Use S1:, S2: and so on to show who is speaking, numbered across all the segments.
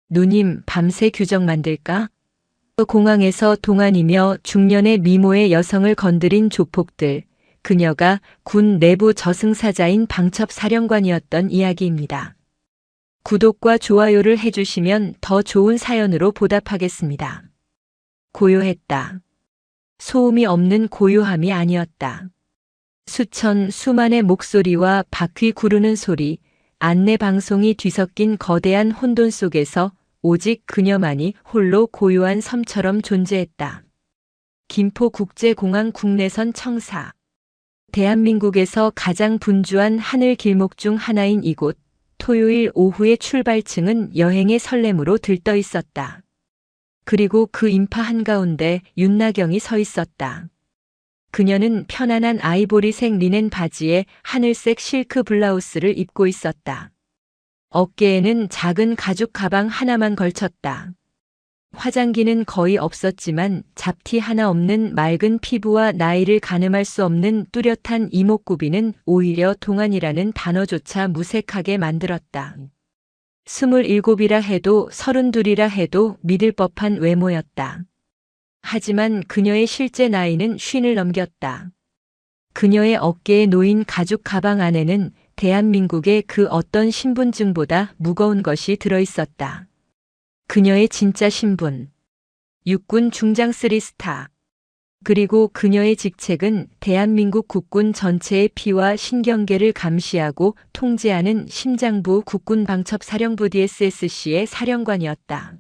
S1: 누님, 밤새 규정 만들까? 공항에서 동안이며 중년의 미모의 여성을 건드린 조폭들, 그녀가 군 내부 저승사자인 방첩사령관이었던 이야기입니다. 구독과 좋아요를 해주시면 더 좋은 사연으로 보답하겠습니다. 고요했다. 소음이 없는 고요함이 아니었다. 수만의 목소리와 바퀴 구르는 소리, 안내 방송이 뒤섞인 거대한 혼돈 속에서 오직 그녀만이 홀로 고요한 섬처럼 존재했다. 김포국제공항 국내선 청사. 대한민국에서 가장 분주한 하늘 길목 중 하나인 이곳, 토요일 오후의 출발층은 여행의 설렘으로 들떠 있었다. 그리고 그 인파 한가운데 윤나경이 서 있었다. 그녀는 편안한 아이보리색 리넨 바지에 하늘색 실크 블라우스를 입고 있었다. 어깨에는 작은 가죽 가방 하나만 걸쳤다. 화장기는 거의 없었지만 잡티 하나 없는 맑은 피부와 나이를 가늠할 수 없는 뚜렷한 이목구비는 오히려 동안이라는 단어조차 무색하게 만들었다. 27이라 해도 32이라 해도 믿을 법한 외모였다. 하지만 그녀의 실제 나이는 50을 넘겼다. 그녀의 어깨에 놓인 가죽 가방 안에는 대한민국의 그 어떤 신분증보다 무거운 것이 들어있었다. 그녀의 진짜 신분. 육군 중장 3스타. 그리고 그녀의 직책은 대한민국 국군 전체의 피와 신경계를 감시하고 통제하는 심장부 국군방첩사령부 DSSC의 사령관이었다.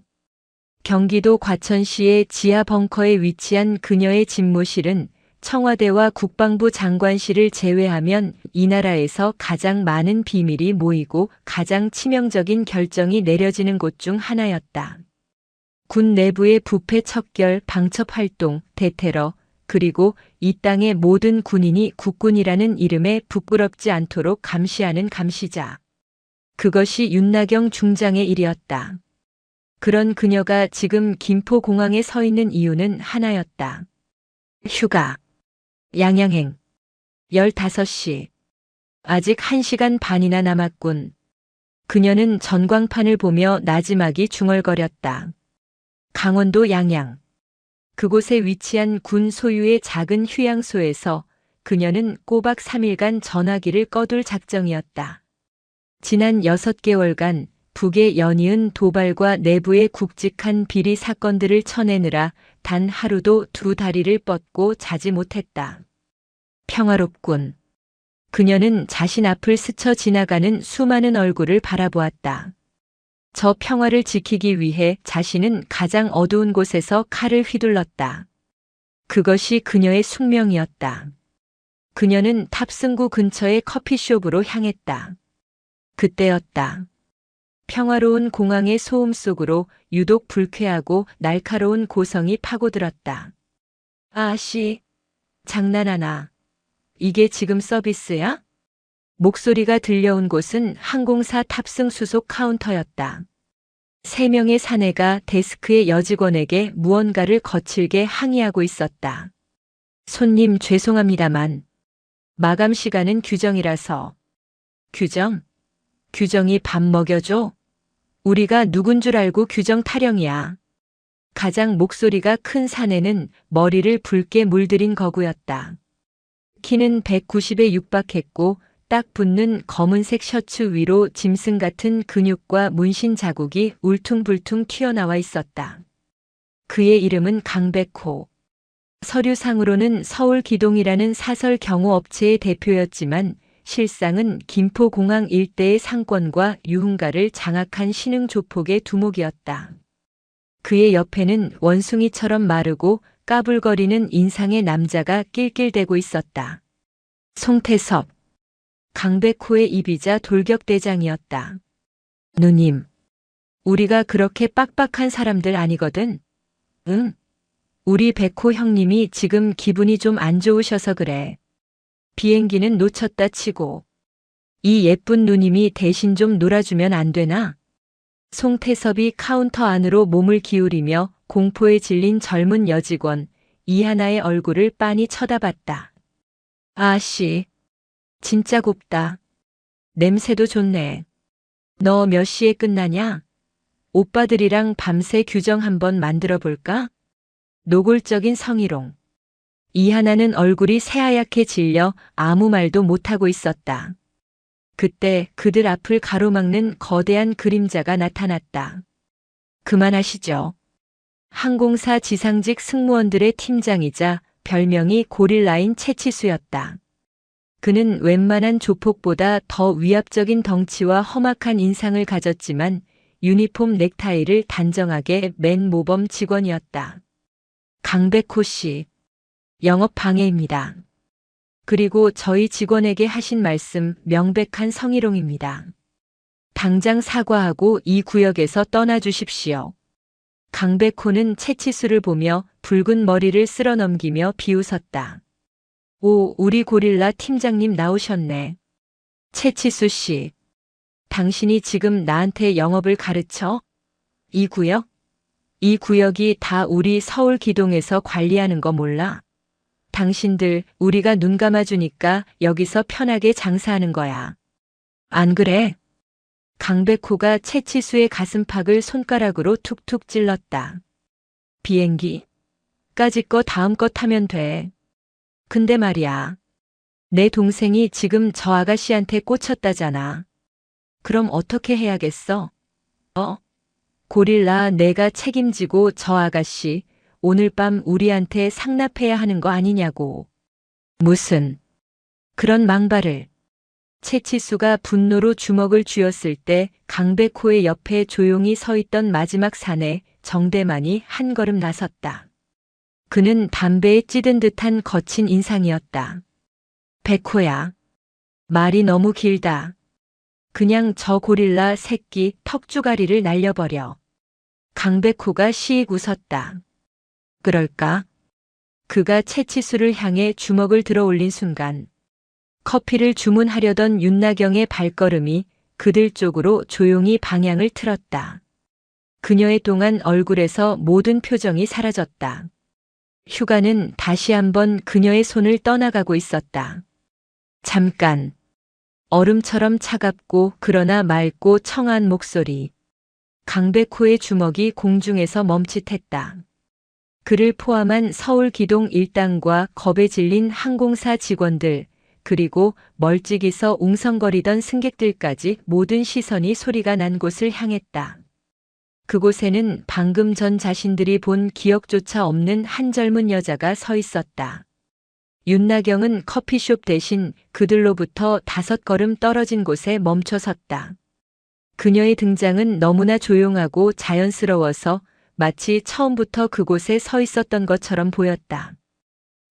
S1: 경기도 과천시의 지하 벙커에 위치한 그녀의 집무실은 청와대와 국방부 장관실을 제외하면 이 나라에서 가장 많은 비밀이 모이고 가장 치명적인 결정이 내려지는 곳 중 하나였다. 군 내부의 부패 척결, 방첩 활동, 대테러, 그리고 이 땅의 모든 군인이 국군이라는 이름에 부끄럽지 않도록 감시하는 감시자. 그것이 윤나경 중장의 일이었다. 그런 그녀가 지금 김포공항에 서 있는 이유는 하나였다. 휴가. 양양행. 15시. 아직 1시간 반이나 남았군. 그녀는 전광판을 보며 나지막이 중얼거렸다. 강원도 양양. 그곳에 위치한 군 소유의 작은 휴양소에서 그녀는 꼬박 3일간 전화기를 꺼둘 작정이었다. 지난 6개월간 북의 연이은 도발과 내부의 굵직한 비리 사건들을 쳐내느라 단 하루도 두 다리를 뻗고 자지 못했다. 평화롭군. 그녀는 자신 앞을 스쳐 지나가는 수많은 얼굴을 바라보았다. 저 평화를 지키기 위해 자신은 가장 어두운 곳에서 칼을 휘둘렀다. 그것이 그녀의 숙명이었다. 그녀는 탑승구 근처의 커피숍으로 향했다. 그때였다. 평화로운 공항의 소음 속으로 유독 불쾌하고 날카로운 고성이 파고들었다. 아씨, 장난하나. 이게 지금 서비스야? 목소리가 들려온 곳은 항공사 탑승 수속 카운터였다. 3명의 사내가 데스크의 여직원에게 무언가를 거칠게 항의하고 있었다. 손님 죄송합니다만 마감 시간은 규정이라서. 규정? 규정이 밥 먹여줘? 우리가 누군 줄 알고 규정 타령이야. 가장 목소리가 큰 사내는 머리를 붉게 물들인 거구였다. 키는 190에 육박했고 딱 붙는 검은색 셔츠 위로 짐승 같은 근육과 문신 자국이 울퉁불퉁 튀어나와 있었다. 그의 이름은 강백호. 서류상으로는 서울기동이라는 사설 경호업체의 대표였지만 실상은 김포공항 일대의 상권과 유흥가를 장악한 신흥 조폭의 두목이었다. 그의 옆에는 원숭이처럼 마르고 까불거리는 인상의 남자가 낄낄대고 있었다. 송태섭. 강백호의 이비자 돌격대장이었다. 누님, 우리가 그렇게 빡빡한 사람들 아니거든? 응? 우리 백호 형님이 지금 기분이 좀 안 좋으셔서 그래. 비행기는 놓쳤다 치고. 이 예쁜 누님이 대신 좀 놀아주면 안 되나? 송태섭이 카운터 안으로 몸을 기울이며 공포에 질린 젊은 여직원 이하나의 얼굴을 빤히 쳐다봤다. 아씨, 진짜 곱다. 냄새도 좋네. 너 몇 시에 끝나냐? 오빠들이랑 밤새 규정 한번 만들어 볼까? 노골적인 성희롱. 이하나는 얼굴이 새하얗게 질려 아무 말도 못하고 있었다. 그때 그들 앞을 가로막는 거대한 그림자가 나타났다. 그만하시죠. 항공사 지상직 승무원들의 팀장이자 별명이 고릴라인 채치수였다. 그는 웬만한 조폭보다 더 위압적인 덩치와 험악한 인상을 가졌지만 유니폼 넥타이를 단정하게 맨 모범 직원이었다. 강백호 씨, 영업 방해입니다. 그리고 저희 직원에게 하신 말씀 명백한 성희롱입니다. 당장 사과하고 이 구역에서 떠나주십시오. 강백호는 채치수를 보며 붉은 머리를 쓸어 넘기며 비웃었다. 오, 우리 고릴라 팀장님 나오셨네. 채치수 씨, 당신이 지금 나한테 영업을 가르쳐? 이 구역? 이 구역이 다 우리 서울 기동에서 관리하는 거 몰라? 당신들 우리가 눈 감아주니까 여기서 편하게 장사하는 거야. 안 그래? 강백호가 채치수의 가슴팍을 손가락으로 툭툭 찔렀다. 비행기? 까짓 거 다음 거 타면 돼. 근데 말이야. 내 동생이 지금 저 아가씨한테 꽂혔다잖아. 그럼 어떻게 해야겠어? 고릴라 내가 책임지고 저 아가씨 오늘 밤 우리한테 상납해야 하는 거 아니냐고. 무슨 그런 망발을. 채치수가 분노로 주먹을 쥐었을 때 강백호의 옆에 조용히 서 있던 마지막 사내 정대만이 한 걸음 나섰다. 그는 담배에 찌든 듯한 거친 인상이었다. 백호야. 말이 너무 길다. 그냥 저 고릴라 새끼 턱주가리를 날려버려. 강백호가 시익 웃었다. 그럴까? 그가 채치수를 향해 주먹을 들어 올린 순간 커피를 주문하려던 윤나경의 발걸음이 그들 쪽으로 조용히 방향을 틀었다. 그녀의 동안 얼굴에서 모든 표정이 사라졌다. 휴가는 다시 한번 그녀의 손을 떠나가고 있었다. 잠깐. 얼음처럼 차갑고 그러나 맑고 청아한 목소리. 강백호의 주먹이 공중에서 멈칫했다. 그를 포함한 서울 기동 일당과 겁에 질린 항공사 직원들, 그리고 멀찍이서 웅성거리던 승객들까지 모든 시선이 소리가 난 곳을 향했다. 그곳에는 방금 전 자신들이 본 기억조차 없는 한 젊은 여자가 서 있었다. 윤나경은 커피숍 대신 그들로부터 5걸음 떨어진 곳에 멈춰 섰다. 그녀의 등장은 너무나 조용하고 자연스러워서 마치 처음부터 그곳에 서 있었던 것처럼 보였다.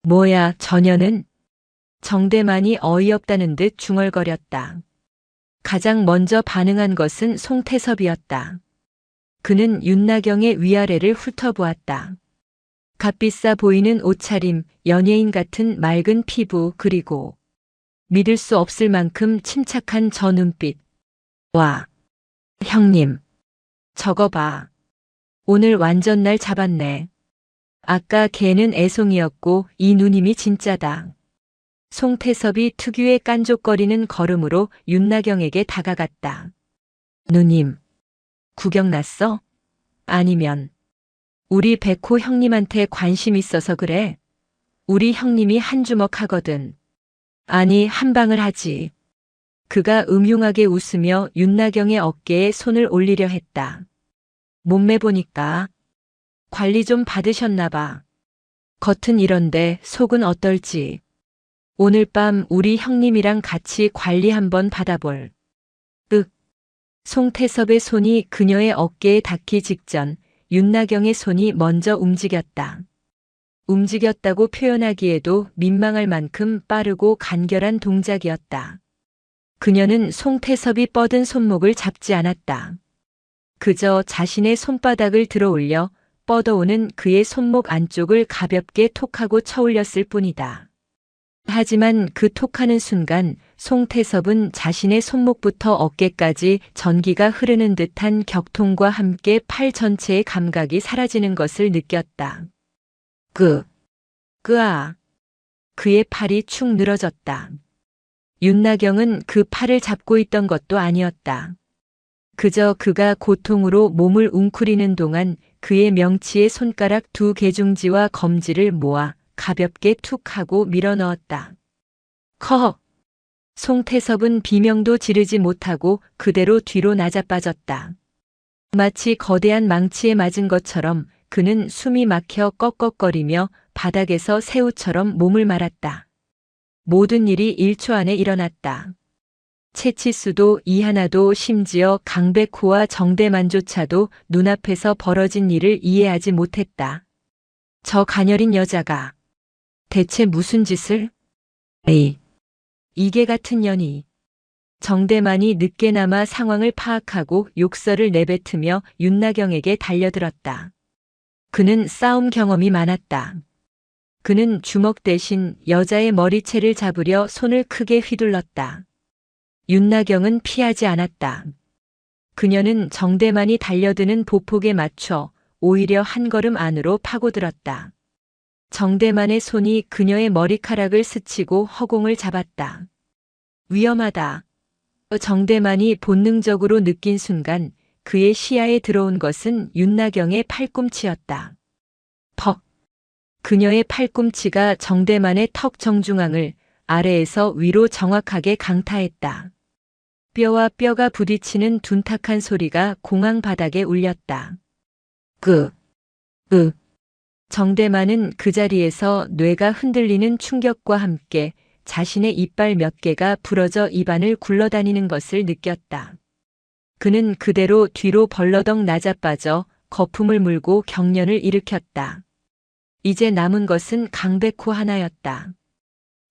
S1: 뭐야, 저녀는? 정대만이 어이없다는 듯 중얼거렸다. 가장 먼저 반응한 것은 송태섭이었다. 그는 윤나경의 위아래를 훑어보았다. 값비싸 보이는 옷차림, 연예인 같은 맑은 피부, 그리고 믿을 수 없을 만큼 침착한 저 눈빛. 와, 형님, 저거 봐. 오늘 완전 날 잡았네. 아까 걔는 애송이었고 이 누님이 진짜다. 송태섭이 특유의 깐족거리는 걸음으로 윤나경에게 다가갔다. 누님, 구경 났어? 아니면 우리 백호 형님한테 관심 있어서 그래? 우리 형님이 한 주먹 하거든. 아니, 한 방을 하지. 그가 음흉하게 웃으며 윤나경의 어깨에 손을 올리려 했다. 몸매 보니까 관리 좀 받으셨나 봐. 겉은 이런데 속은 어떨지. 오늘 밤 우리 형님이랑 같이 관리 한번 받아볼. 송태섭의 손이 그녀의 어깨에 닿기 직전 윤나경의 손이 먼저 움직였다. 움직였다고 표현하기에도 민망할 만큼 빠르고 간결한 동작이었다. 그녀는 송태섭이 뻗은 손목을 잡지 않았다. 그저 자신의 손바닥을 들어 올려 뻗어오는 그의 손목 안쪽을 가볍게 톡하고 쳐올렸을 뿐이다. 하지만 그 톡하는 순간 송태섭은 자신의 손목부터 어깨까지 전기가 흐르는 듯한 격통과 함께 팔 전체의 감각이 사라지는 것을 느꼈다. 끄아. 그의 팔이 축 늘어졌다. 윤나경은 그 팔을 잡고 있던 것도 아니었다. 그저 그가 고통으로 몸을 웅크리는 동안 그의 명치에 손가락 2개중지와 검지를 모아 가볍게 툭 하고 밀어 넣었다. 커! 송태섭은 비명도 지르지 못하고 그대로 뒤로 나자빠졌다. 마치 거대한 망치에 맞은 것처럼 그는 숨이 막혀 꺽꺽거리며 바닥에서 새우처럼 몸을 말았다. 모든 일이 1초 안에 일어났다. 채치수도 이하나도 심지어 강백호와 정대만조차도 눈앞에서 벌어진 일을 이해하지 못했다. 저 가녀린 여자가 대체 무슨 짓을? 에이, 이게 같은 년이. 정대만이 늦게나마 상황을 파악하고 욕설을 내뱉으며 윤나경에게 달려들었다. 그는 싸움 경험이 많았다. 그는 주먹 대신 여자의 머리채를 잡으려 손을 크게 휘둘렀다. 윤나경은 피하지 않았다. 그녀는 정대만이 달려드는 보폭에 맞춰 오히려 한 걸음 안으로 파고들었다. 정대만의 손이 그녀의 머리카락을 스치고 허공을 잡았다. 위험하다. 정대만이 본능적으로 느낀 순간 그의 시야에 들어온 것은 윤나경의 팔꿈치였다. 퍽! 그녀의 팔꿈치가 정대만의 턱 정중앙을 아래에서 위로 정확하게 강타했다. 뼈와 뼈가 부딪히는 둔탁한 소리가 공항 바닥에 울렸다. 정대만은 그 자리에서 뇌가 흔들리는 충격과 함께 자신의 이빨 몇 개가 부러져 입안을 굴러다니는 것을 느꼈다. 그는 그대로 뒤로 벌러덩 나자빠져 거품을 물고 경련을 일으켰다. 이제 남은 것은 강백호 하나였다.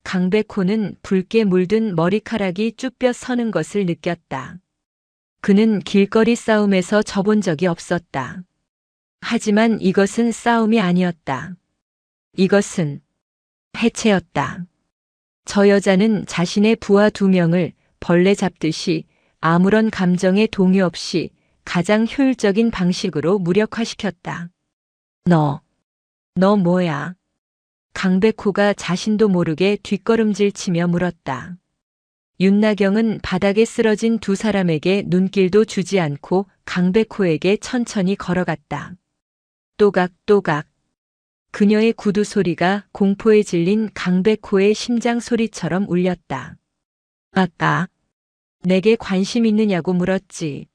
S1: 강백호는 붉게 물든 머리카락이 쭈뼛 서는 것을 느꼈다. 그는 길거리 싸움에서 져본 적이 없었다. 하지만 이것은 싸움이 아니었다. 이것은 해체였다. 저 여자는 자신의 부하 2명을 벌레 잡듯이 아무런 감정의 동요 없이 가장 효율적인 방식으로 무력화시켰다. 너 뭐야? 강백호가 자신도 모르게 뒷걸음질 치며 물었다. 윤나경은 바닥에 쓰러진 2 사람에게 눈길도 주지 않고 강백호에게 천천히 걸어갔다. 또각또각. 그녀의 구두 소리가 공포에 질린 강백호의 심장 소리처럼 울렸다. 아까 내게 관심 있느냐고 물었지.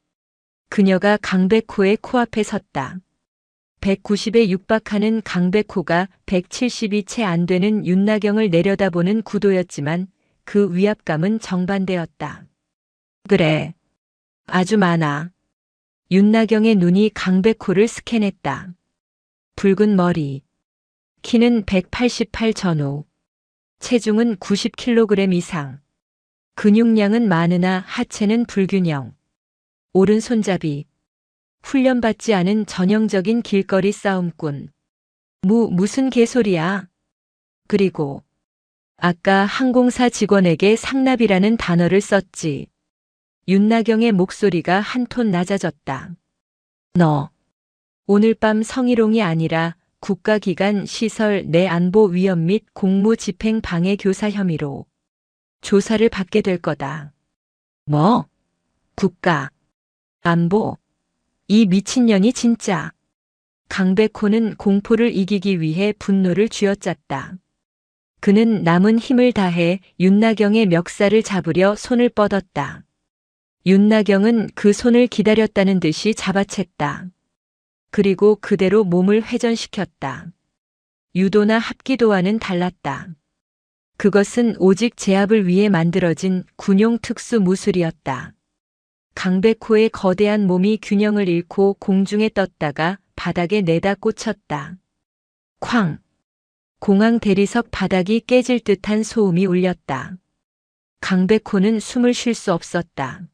S1: 그녀가 강백호의 코앞에 섰다. 190에 육박하는 강백호가 170이 채 안 되는 윤나경을 내려다보는 구도였지만 그 위압감은 정반대였다. 그래. 아주 많아. 윤나경의 눈이 강백호를 스캔했다. 붉은 머리. 키는 188 전후. 체중은 90kg 이상. 근육량은 많으나 하체는 불균형. 오른손잡이. 훈련받지 않은 전형적인 길거리 싸움꾼. 무슨 개소리야. 그리고 아까 항공사 직원에게 상납이라는 단어를 썼지. 윤나경의 목소리가 한 톤 낮아졌다. 너 오늘 밤 성희롱이 아니라 국가기관 시설 내 안보 위협 및 공무 집행 방해 교사 혐의로 조사를 받게 될 거다. 뭐? 국가 안보? 이 미친년이 진짜. 강백호는 공포를 이기기 위해 분노를 쥐어짰다. 그는 남은 힘을 다해 윤나경의 멱살을 잡으려 손을 뻗었다. 윤나경은 그 손을 기다렸다는 듯이 잡아챘다. 그리고 그대로 몸을 회전시켰다. 유도나 합기도와는 달랐다. 그것은 오직 제압을 위해 만들어진 군용 특수 무술이었다. 강백호의 거대한 몸이 균형을 잃고 공중에 떴다가 바닥에 내다 꽂혔다. 쾅! 공항 대리석 바닥이 깨질 듯한 소음이 울렸다. 강백호는 숨을 쉴 수 없었다.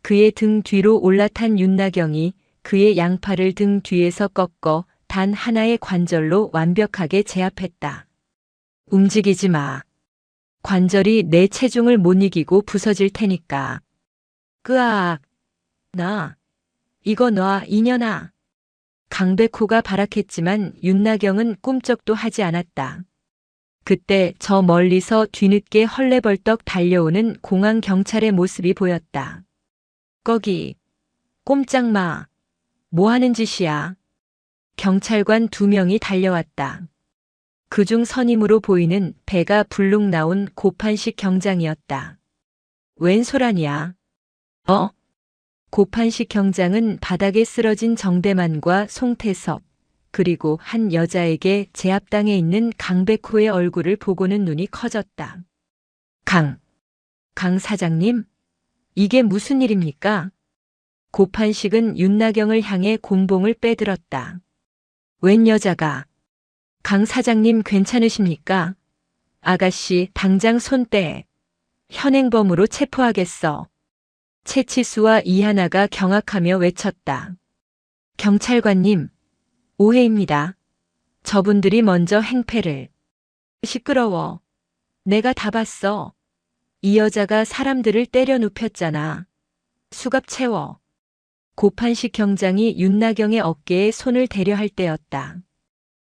S1: 그의 등 뒤로 올라탄 윤나경이 그의 양팔을 등 뒤에서 꺾어 단 하나의 관절로 완벽하게 제압했다. 움직이지 마. 관절이 내 체중을 못 이기고 부서질 테니까. 끄악. 이거 놔, 이년아. 강백호가 발악했지만 윤나경은 꿈쩍도 하지 않았다. 그때 저 멀리서 뒤늦게 헐레벌떡 달려오는 공항 경찰의 모습이 보였다. 거기, 꼼짝 마. 뭐 하는 짓이야? 경찰관 2명이 달려왔다. 그중 선임으로 보이는 배가 불룩 나온 고판식 경장이었다. 웬 소란이야? 고판식 경장은 바닥에 쓰러진 정대만과 송태섭, 그리고 한 여자에게 제압당해 있는 강백호의 얼굴을 보고는 눈이 커졌다. 강 사장님? 이게 무슨 일입니까? 고판식은 윤나경을 향해 곤봉을 빼들었다. 웬 여자가? 강 사장님 괜찮으십니까? 아가씨 당장 손 떼. 현행범으로 체포하겠어. 채치수와 이하나가 경악하며 외쳤다. 경찰관님, 오해입니다. 저분들이 먼저 행패를. 시끄러워. 내가 다 봤어. 이 여자가 사람들을 때려 눕혔잖아. 수갑 채워. 고판식 경장이 윤나경의 어깨에 손을 대려 할 때였다.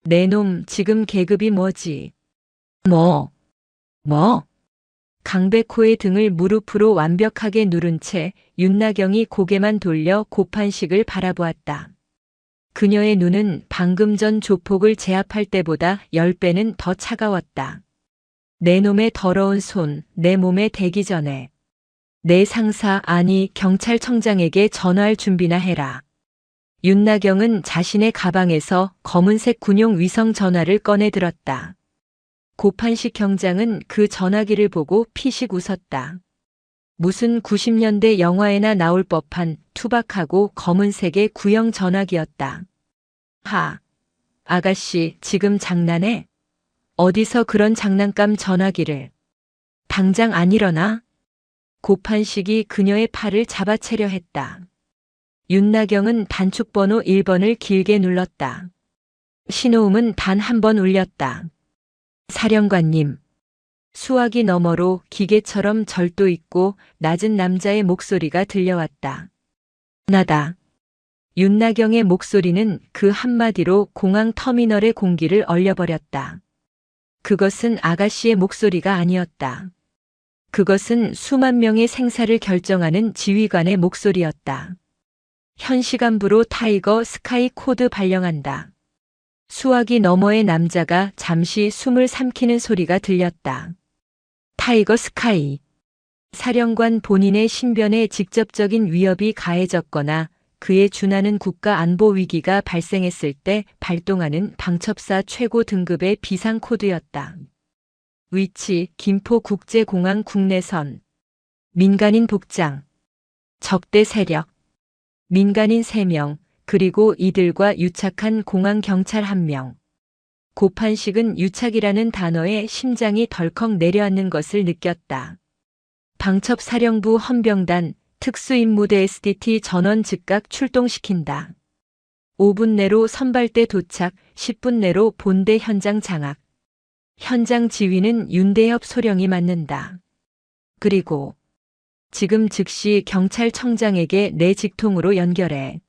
S1: 내 놈 지금 계급이 뭐지? 뭐? 강백호의 등을 무릎으로 완벽하게 누른 채 윤나경이 고개만 돌려 고판식을 바라보았다. 그녀의 눈은 방금 전 조폭을 제압할 때보다 10배는 더 차가웠다. 내 놈의 더러운 손, 내 몸에 대기 전에. 내 상사 아니 경찰청장에게 전화할 준비나 해라. 윤나경은 자신의 가방에서 검은색 군용 위성 전화를 꺼내 들었다. 고판식 경장은 그 전화기를 보고 피식 웃었다. 무슨 90년대 영화에나 나올 법한 투박하고 검은색의 구형 전화기였다. 아가씨 지금 장난해? 어디서 그런 장난감 전화기를. 당장 안 일어나? 고판식이 그녀의 팔을 잡아채려 했다. 윤나경은 단축번호 1번을 길게 눌렀다. 신호음은 단 한 번 울렸다. 사령관님. 수화기 너머로 기계처럼 절도 있고 낮은 남자의 목소리가 들려왔다. 나다. 윤나경의 목소리는 그 한마디로 공항 터미널의 공기를 얼려버렸다. 그것은 아가씨의 목소리가 아니었다. 그것은 수만 명의 생사를 결정하는 지휘관의 목소리였다. 현 시간부로 타이거 스카이 코드 발령한다. 수화기 너머의 남자가 잠시 숨을 삼키는 소리가 들렸다. 타이거 스카이. 사령관 본인의 신변에 직접적인 위협이 가해졌거나 그에 준하는 국가 안보 위기가 발생했을 때 발동하는 방첩사 최고 등급의 비상 코드였다. 위치 김포국제공항 국내선. 민간인 복장. 적대 세력. 민간인 3명, 그리고 이들과 유착한 공항 경찰 1명. 고판식은 유착이라는 단어에 심장이 덜컥 내려앉는 것을 느꼈다. 방첩사령부 헌병단 특수임무대 SDT 전원 즉각 출동시킨다. 5분 내로 선발대 도착, 10분 내로 본대 현장 장악. 현장 지휘는 윤대엽 소령이 맡는다. 그리고 지금 즉시 경찰청장에게 내 직통으로 연결해.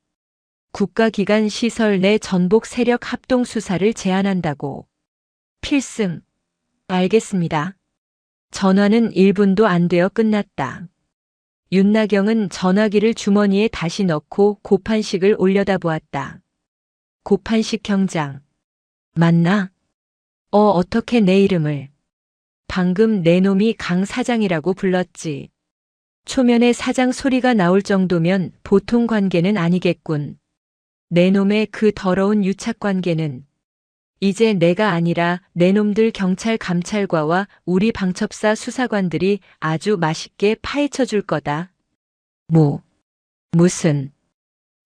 S1: 국가기관 시설 내 전복 세력 합동 수사를 제안한다고. 필승. 알겠습니다. 전화는 1분도 안 되어 끝났다. 윤나경은 전화기를 주머니에 다시 넣고 고판식을 올려다보았다. 고판식 경장. 맞나? 어떻게 내 이름을. 방금 내 놈이 강 사장이라고 불렀지. 초면에 사장 소리가 나올 정도면 보통 관계는 아니겠군. 내 놈의 그 더러운 유착 관계는. 이제 내가 아니라 내 놈들 경찰 감찰과와 우리 방첩사 수사관들이 아주 맛있게 파헤쳐 줄 거다. 무슨.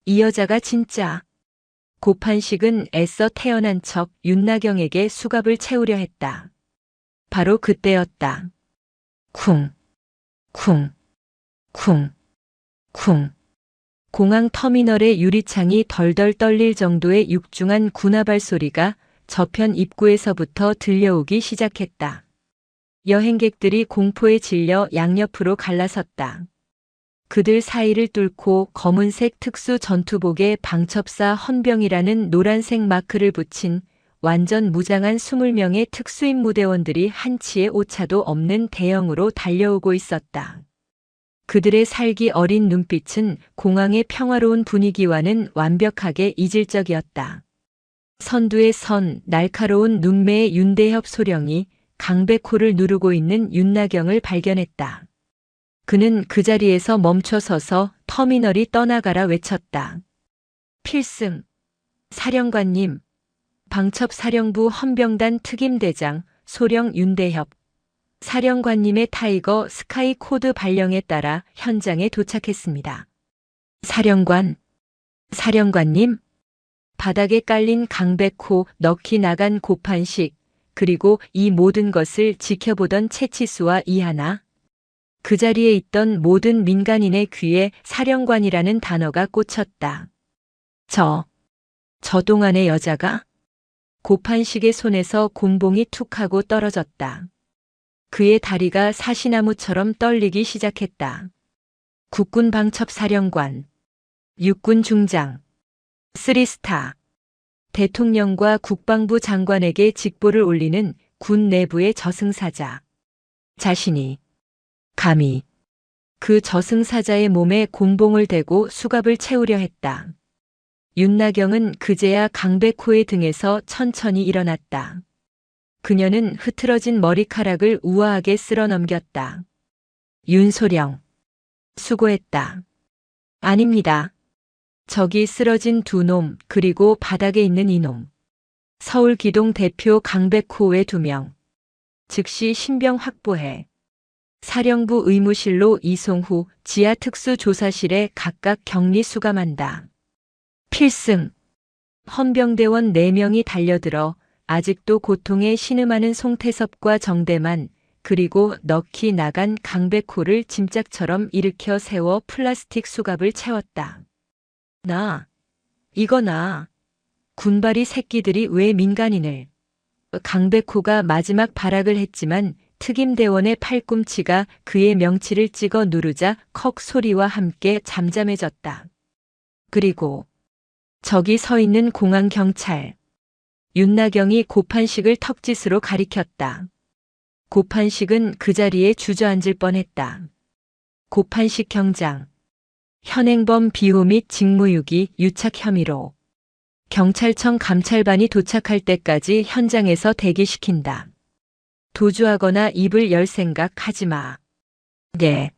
S1: 이 여자가 진짜. 고판식은 애써 태어난 척 윤나경에게 수갑을 채우려 했다. 바로 그때였다. 쿵. 공항 터미널의 유리창이 덜덜 떨릴 정도의 육중한 군화발 소리가 저편 입구에서부터 들려오기 시작했다. 여행객들이 공포에 질려 양옆으로 갈라섰다. 그들 사이를 뚫고 검은색 특수 전투복에 방첩사 헌병이라는 노란색 마크를 붙인 완전 무장한 20명의 특수임무대원들이 한치의 오차도 없는 대형으로 달려오고 있었다. 그들의 살기 어린 눈빛은 공항의 평화로운 분위기와는 완벽하게 이질적이었다. 선두에 선 날카로운 눈매의 윤대협 소령이 강백호를 누르고 있는 윤나경을 발견했다. 그는 그 자리에서 멈춰 서서 터미널이 떠나가라 외쳤다. 필승, 사령관님, 방첩사령부 헌병단 특임대장 소령 윤대협, 사령관님의 타이거 스카이 코드 발령에 따라 현장에 도착했습니다. 사령관님, 바닥에 깔린 강백호 넋이 나간 고판식, 그리고 이 모든 것을 지켜보던 채치수와 이하나. 그 자리에 있던 모든 민간인의 귀에 사령관이라는 단어가 꽂혔다. 저 동안의 여자가? 고판식의 손에서 곤봉이 툭 하고 떨어졌다. 그의 다리가 사시나무처럼 떨리기 시작했다. 국군 방첩사령관, 육군 중장, 3스타, 대통령과 국방부 장관에게 직보를 올리는 군 내부의 저승사자. 자신이 감히 그 저승사자의 몸에 곤봉을 대고 수갑을 채우려 했다. 윤나경은 그제야 강백호의 등에서 천천히 일어났다. 그녀는 흐트러진 머리카락을 우아하게 쓸어 넘겼다. 윤소령, 수고했다. 아닙니다. 저기 쓰러진 두 놈, 그리고 바닥에 있는 이놈. 서울기동 대표 강백호 외 2명. 즉시 신병 확보해 사령부 의무실로 이송 후 지하특수조사실에 각각 격리 수감한다. 필승. 헌병대원 4명이 달려들어 아직도 고통에 신음하는 송태섭과 정대만, 그리고 넋이 나간 강백호를 짐짝처럼 일으켜 세워 플라스틱 수갑을 채웠다. 이거 군발이 새끼들이 왜 민간인을. 강백호가 마지막 발악을 했지만 특임대원의 팔꿈치가 그의 명치를 찍어 누르자 컥 소리와 함께 잠잠해졌다. 그리고 저기 서 있는 공항 경찰. 윤나경이 고판식을 턱짓으로 가리켰다. 고판식은 그 자리에 주저앉을 뻔했다. 고판식 경장. 현행범 비호 및 직무유기 유착 혐의로 경찰청 감찰반이 도착할 때까지 현장에서 대기시킨다. 도주하거나 입을 열 생각 하지 마. 예.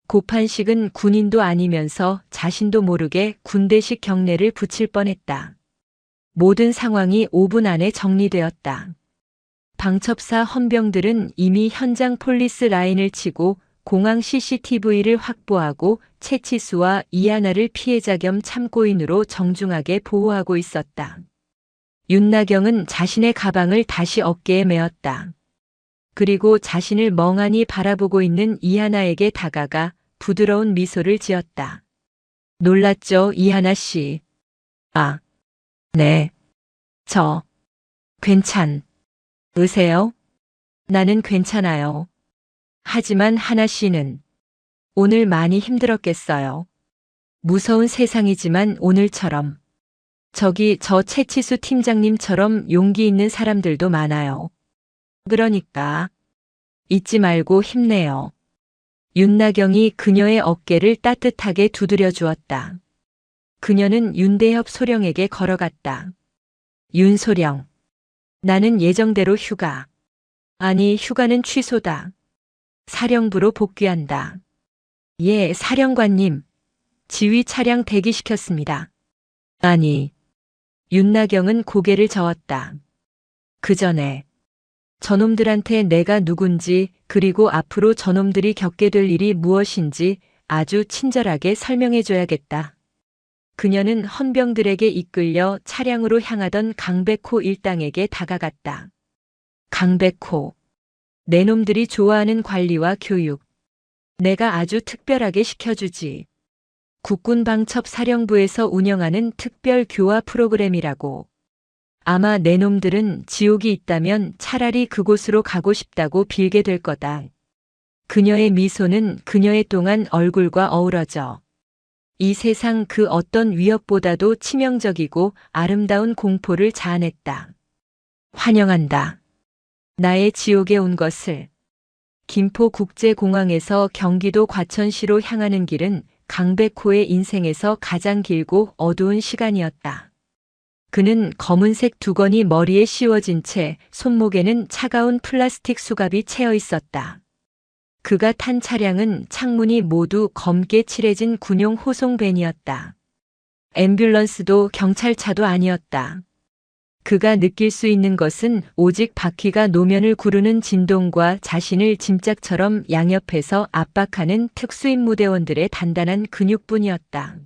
S1: 고판식은 군인도 아니면서 자신도 모르게 군대식 경례를 붙일 뻔했다. 모든 상황이 5분 안에 정리되었다. 방첩사 헌병들은 이미 현장 폴리스 라인을 치고 공항 CCTV를 확보하고 채치수와 이하나를 피해자 겸 참고인으로 정중하게 보호하고 있었다. 윤나경은 자신의 가방을 다시 어깨에 메었다. 그리고 자신을 멍하니 바라보고 있는 이하나에게 다가가 부드러운 미소를 지었다. 놀랐죠, 이하나 씨? 아, 네. 저, 으세요? 나는 괜찮아요. 하지만 하나 씨는 오늘 많이 힘들었겠어요. 무서운 세상이지만 오늘처럼. 저기 저 채치수 팀장님처럼 용기 있는 사람들도 많아요. 그러니까 잊지 말고 힘내요. 윤나경이 그녀의 어깨를 따뜻하게 두드려 주었다. 그녀는 윤대협 소령에게 걸어갔다. 윤소령, 나는 예정대로 휴가. 아니, 휴가는 취소다. 사령부로 복귀한다. 예, 사령관님. 지휘 차량 대기시켰습니다. 아니. 윤나경은 고개를 저었다. 그 전에 저놈들한테 내가 누군지, 그리고 앞으로 저놈들이 겪게 될 일이 무엇인지 아주 친절하게 설명해줘야겠다. 그녀는 헌병들에게 이끌려 차량으로 향하던 강백호 일당에게 다가갔다. 강백호, 내 놈들이 좋아하는 관리와 교육. 내가 아주 특별하게 시켜주지. 국군방첩사령부에서 운영하는 특별 교화 프로그램이라고. 아마 내 놈들은 지옥이 있다면 차라리 그곳으로 가고 싶다고 빌게 될 거다. 그녀의 미소는 그녀의 동안 얼굴과 어우러져 이 세상 그 어떤 위협보다도 치명적이고 아름다운 공포를 자아냈다. 환영한다. 나의 지옥에 온 것을. 김포국제공항에서 경기도 과천시로 향하는 길은 강백호의 인생에서 가장 길고 어두운 시간이었다. 그는 검은색 두건이 머리에 씌워진 채 손목에는 차가운 플라스틱 수갑이 채여 있었다. 그가 탄 차량은 창문이 모두 검게 칠해진 군용 호송밴이었다. 앰뷸런스도 경찰차도 아니었다. 그가 느낄 수 있는 것은 오직 바퀴가 노면을 구르는 진동과 자신을 짐짝처럼 양옆에서 압박하는 특수임무대원들의 단단한 근육뿐이었다.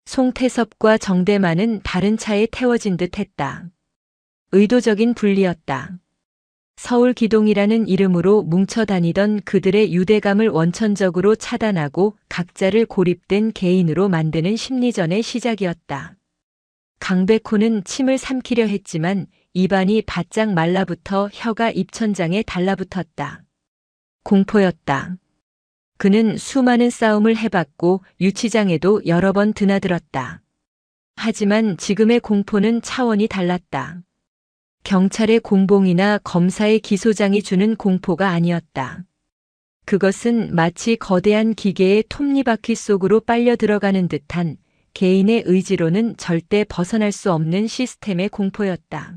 S1: 송태섭과 정대만은 다른 차에 태워진 듯 했다. 의도적인 분리였다. 서울 기동이라는 이름으로 뭉쳐 다니던 그들의 유대감을 원천적으로 차단하고 각자를 고립된 개인으로 만드는 심리전의 시작이었다. 강백호는 침을 삼키려 했지만 입안이 바짝 말라붙어 혀가 입천장에 달라붙었다. 공포였다. 그는 수많은 싸움을 해봤고 유치장에도 여러 번 드나들었다. 하지만 지금의 공포는 차원이 달랐다. 경찰의 공봉이나 검사의 기소장이 주는 공포가 아니었다. 그것은 마치 거대한 기계의 톱니바퀴 속으로 빨려 들어가는 듯한 개인의 의지로는 절대 벗어날 수 없는 시스템의 공포였다.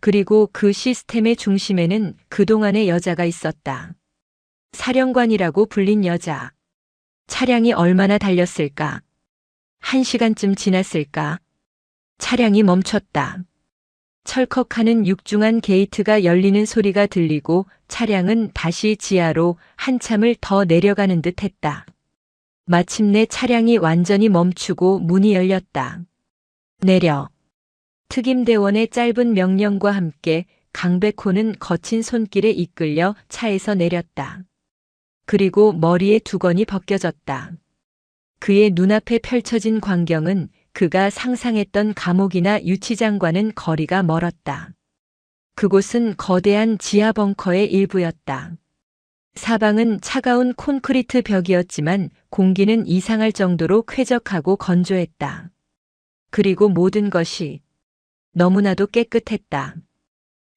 S1: 그리고 그 시스템의 중심에는 그동안의 여자가 있었다. 사령관이라고 불린 여자. 차량이 얼마나 달렸을까? 1시간쯤 지났을까? 차량이 멈췄다. 철컥하는 육중한 게이트가 열리는 소리가 들리고 차량은 다시 지하로 한참을 더 내려가는 듯 했다. 마침내 차량이 완전히 멈추고 문이 열렸다. 내려. 특임대원의 짧은 명령과 함께 강백호는 거친 손길에 이끌려 차에서 내렸다. 그리고 머리에 두건이 벗겨졌다. 그의 눈앞에 펼쳐진 광경은 그가 상상했던 감옥이나 유치장과는 거리가 멀었다. 그곳은 거대한 지하 벙커의 일부였다. 사방은 차가운 콘크리트 벽이었지만 공기는 이상할 정도로 쾌적하고 건조했다. 그리고 모든 것이 너무나도 깨끗했다.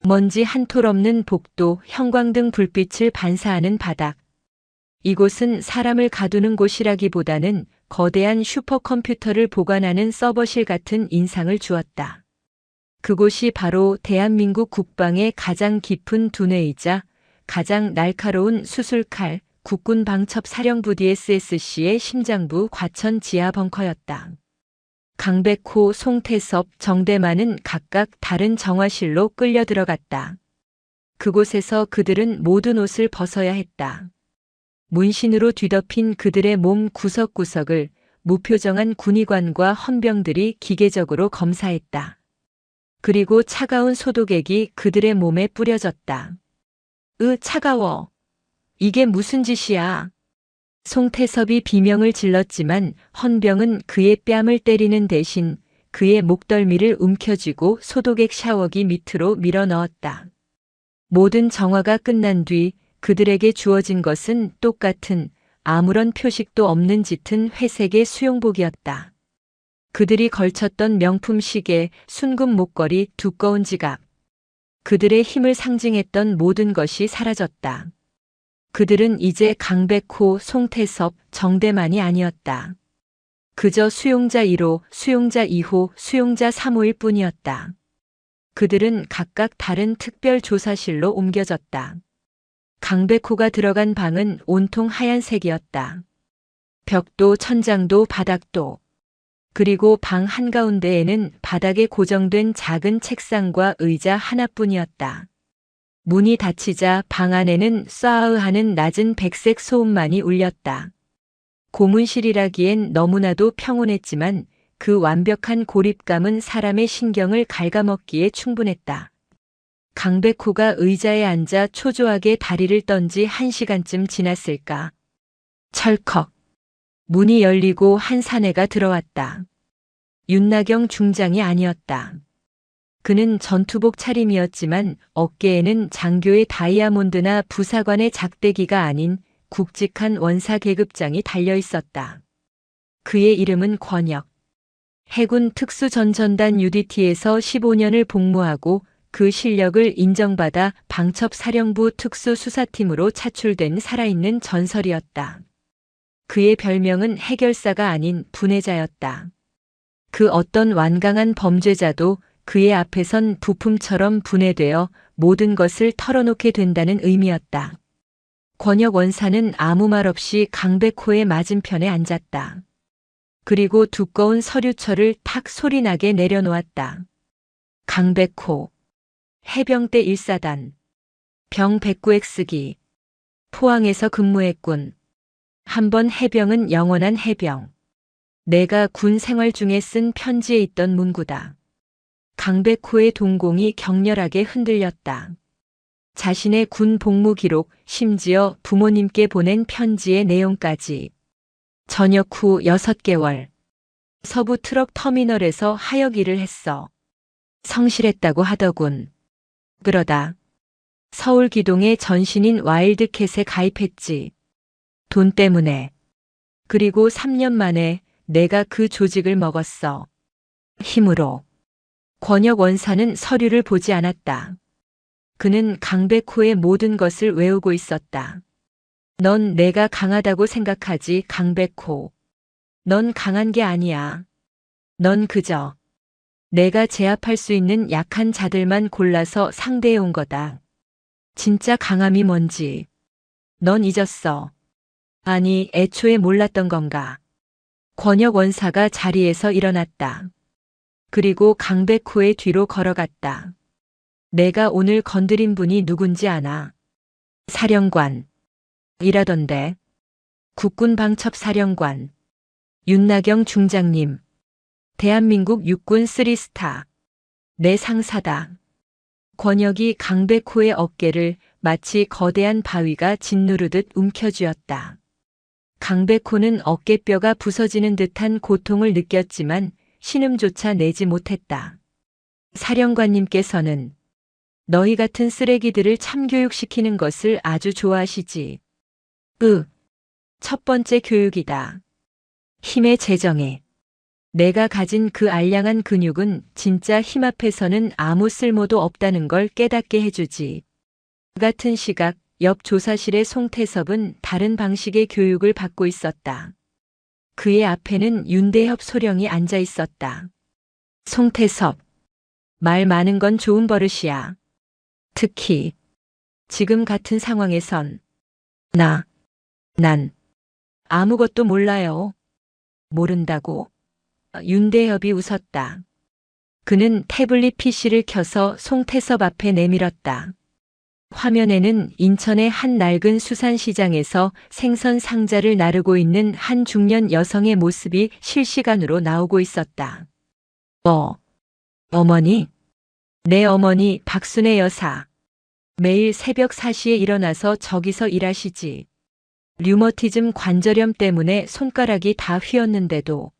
S1: 먼지 한 톨 없는 복도, 형광등 불빛을 반사하는 바닥. 이곳은 사람을 가두는 곳이라기보다는 거대한 슈퍼컴퓨터를 보관하는 서버실 같은 인상을 주었다. 그곳이 바로 대한민국 국방의 가장 깊은 두뇌이자 가장 날카로운 수술칼, 국군 방첩 사령부 DSSC의 심장부 과천 지하 벙커였다. 강백호, 송태섭, 정대만은 각각 다른 정화실로 끌려 들어갔다. 그곳에서 그들은 모든 옷을 벗어야 했다. 문신으로 뒤덮인 그들의 몸 구석구석을 무표정한 군의관과 헌병들이 기계적으로 검사했다. 그리고 차가운 소독액이 그들의 몸에 뿌려졌다. 차가워. 이게 무슨 짓이야? 송태섭이 비명을 질렀지만 헌병은 그의 뺨을 때리는 대신 그의 목덜미를 움켜쥐고 소독액 샤워기 밑으로 밀어 넣었다. 모든 정화가 끝난 뒤 그들에게 주어진 것은 똑같은 아무런 표식도 없는 짙은 회색의 수용복이었다. 그들이 걸쳤던 명품 시계, 순금 목걸이, 두꺼운 지갑. 그들의 힘을 상징했던 모든 것이 사라졌다. 그들은 이제 강백호, 송태섭, 정대만이 아니었다. 그저 수용자 1호, 수용자 2호, 수용자 3호일 뿐이었다. 그들은 각각 다른 특별조사실로 옮겨졌다. 강백호가 들어간 방은 온통 하얀색이었다. 벽도 천장도 바닥도. 그리고 방 한가운데에는 바닥에 고정된 작은 책상과 의자 하나뿐이었다. 문이 닫히자 방 안에는 쏴으하는 낮은 백색 소음만이 울렸다. 고문실이라기엔 너무나도 평온했지만 그 완벽한 고립감은 사람의 신경을 갉아먹기에 충분했다. 강백호가 의자에 앉아 초조하게 다리를 떤 지 1시간쯤 지났을까. 철컥. 문이 열리고 한 사내가 들어왔다. 윤나경 중장이 아니었다. 그는 전투복 차림이었지만 어깨에는 장교의 다이아몬드나 부사관의 작대기가 아닌 굵직한 원사 계급장이 달려 있었다. 그의 이름은 권혁. 해군 특수전전단 UDT에서 15년을 복무하고 그 실력을 인정받아 방첩사령부 특수수사팀으로 차출된 살아있는 전설이었다. 그의 별명은 해결사가 아닌 분해자였다. 그 어떤 완강한 범죄자도 그의 앞에선 부품처럼 분해되어 모든 것을 털어놓게 된다는 의미였다. 권혁 원사는 아무 말 없이 강백호의 맞은편에 앉았다. 그리고 두꺼운 서류철을 탁 소리나게 내려놓았다. 강백호, 해병대 1사단, 병 109X기, 포항에서 근무했군. 한 번 해병은 영원한 해병. 내가 군 생활 중에 쓴 편지에 있던 문구다. 강백호의 동공이 격렬하게 흔들렸다. 자신의 군 복무 기록, 심지어 부모님께 보낸 편지의 내용까지. 전역 후 6개월. 서부 트럭 터미널에서 하역 일을 했어. 성실했다고 하더군. 그러다 서울 기동의 전신인 와일드캣에 가입했지. 돈 때문에. 그리고 3년 만에 내가 그 조직을 먹었어. 힘으로. 권혁 원사는 서류를 보지 않았다. 그는 강백호의 모든 것을 외우고 있었다. 넌 내가 강하다고 생각하지, 강백호. 넌 강한 게 아니야. 넌 그저 내가 제압할 수 있는 약한 자들만 골라서 상대해 온 거다. 진짜 강함이 뭔지 넌 잊었어. 아니, 애초에 몰랐던 건가. 권혁 원사가 자리에서 일어났다. 그리고 강백호의 뒤로 걸어갔다. 내가 오늘 건드린 분이 누군지 아나? 사령관. 이라던데. 국군 방첩사령관. 윤나경 중장님. 대한민국 육군 3스타. 내 상사다. 권혁이 강백호의 어깨를 마치 거대한 바위가 짓누르듯 움켜쥐었다. 강백호는 어깨뼈가 부서지는 듯한 고통을 느꼈지만 신음조차 내지 못했다. 사령관님께서는 너희 같은 쓰레기들을 참교육시키는 것을 아주 좋아하시지. 첫 번째 교육이다. 힘의 재정에. 내가 가진 그 알량한 근육은 진짜 힘 앞에서는 아무 쓸모도 없다는 걸 깨닫게 해주지. 그 같은 시각 옆 조사실의 송태섭은 다른 방식의 교육을 받고 있었다. 그의 앞에는 윤대협 소령이 앉아 있었다. 송태섭. 말 많은 건 좋은 버릇이야. 특히 지금 같은 상황에선 난 아무것도 몰라요. 모른다고? 윤대협이 웃었다. 그는 태블릿 PC를 켜서 송태섭 앞에 내밀었다. 화면에는 인천의 한 낡은 수산시장에서 생선 상자를 나르고 있는 한 중년 여성의 모습이 실시간으로 나오고 있었다. 어머니? 내 어머니 박순애 여사. 매일 새벽 4시에 일어나서 저기서 일하시지. 류머티즘 관절염 때문에 손가락이 다 휘었는데도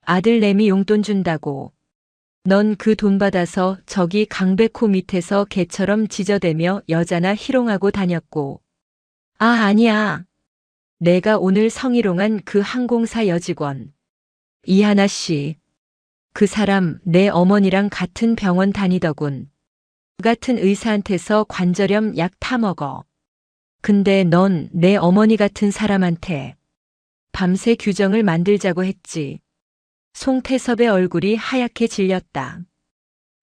S1: 아들 내미 용돈 준다고. 넌 그 돈 받아서 저기 강백호 밑에서 개처럼 지저대며 여자나 희롱하고 다녔고. 아니야. 내가 오늘 성희롱한 그 항공사 여직원. 이하나 씨. 그 사람 내 어머니랑 같은 병원 다니더군. 그 같은 의사한테서 관절염 약 타먹어. 근데 넌 내 어머니 같은 사람한테 밤새 규정을 만들자고 했지. 송태섭의 얼굴이 하얗게 질렸다.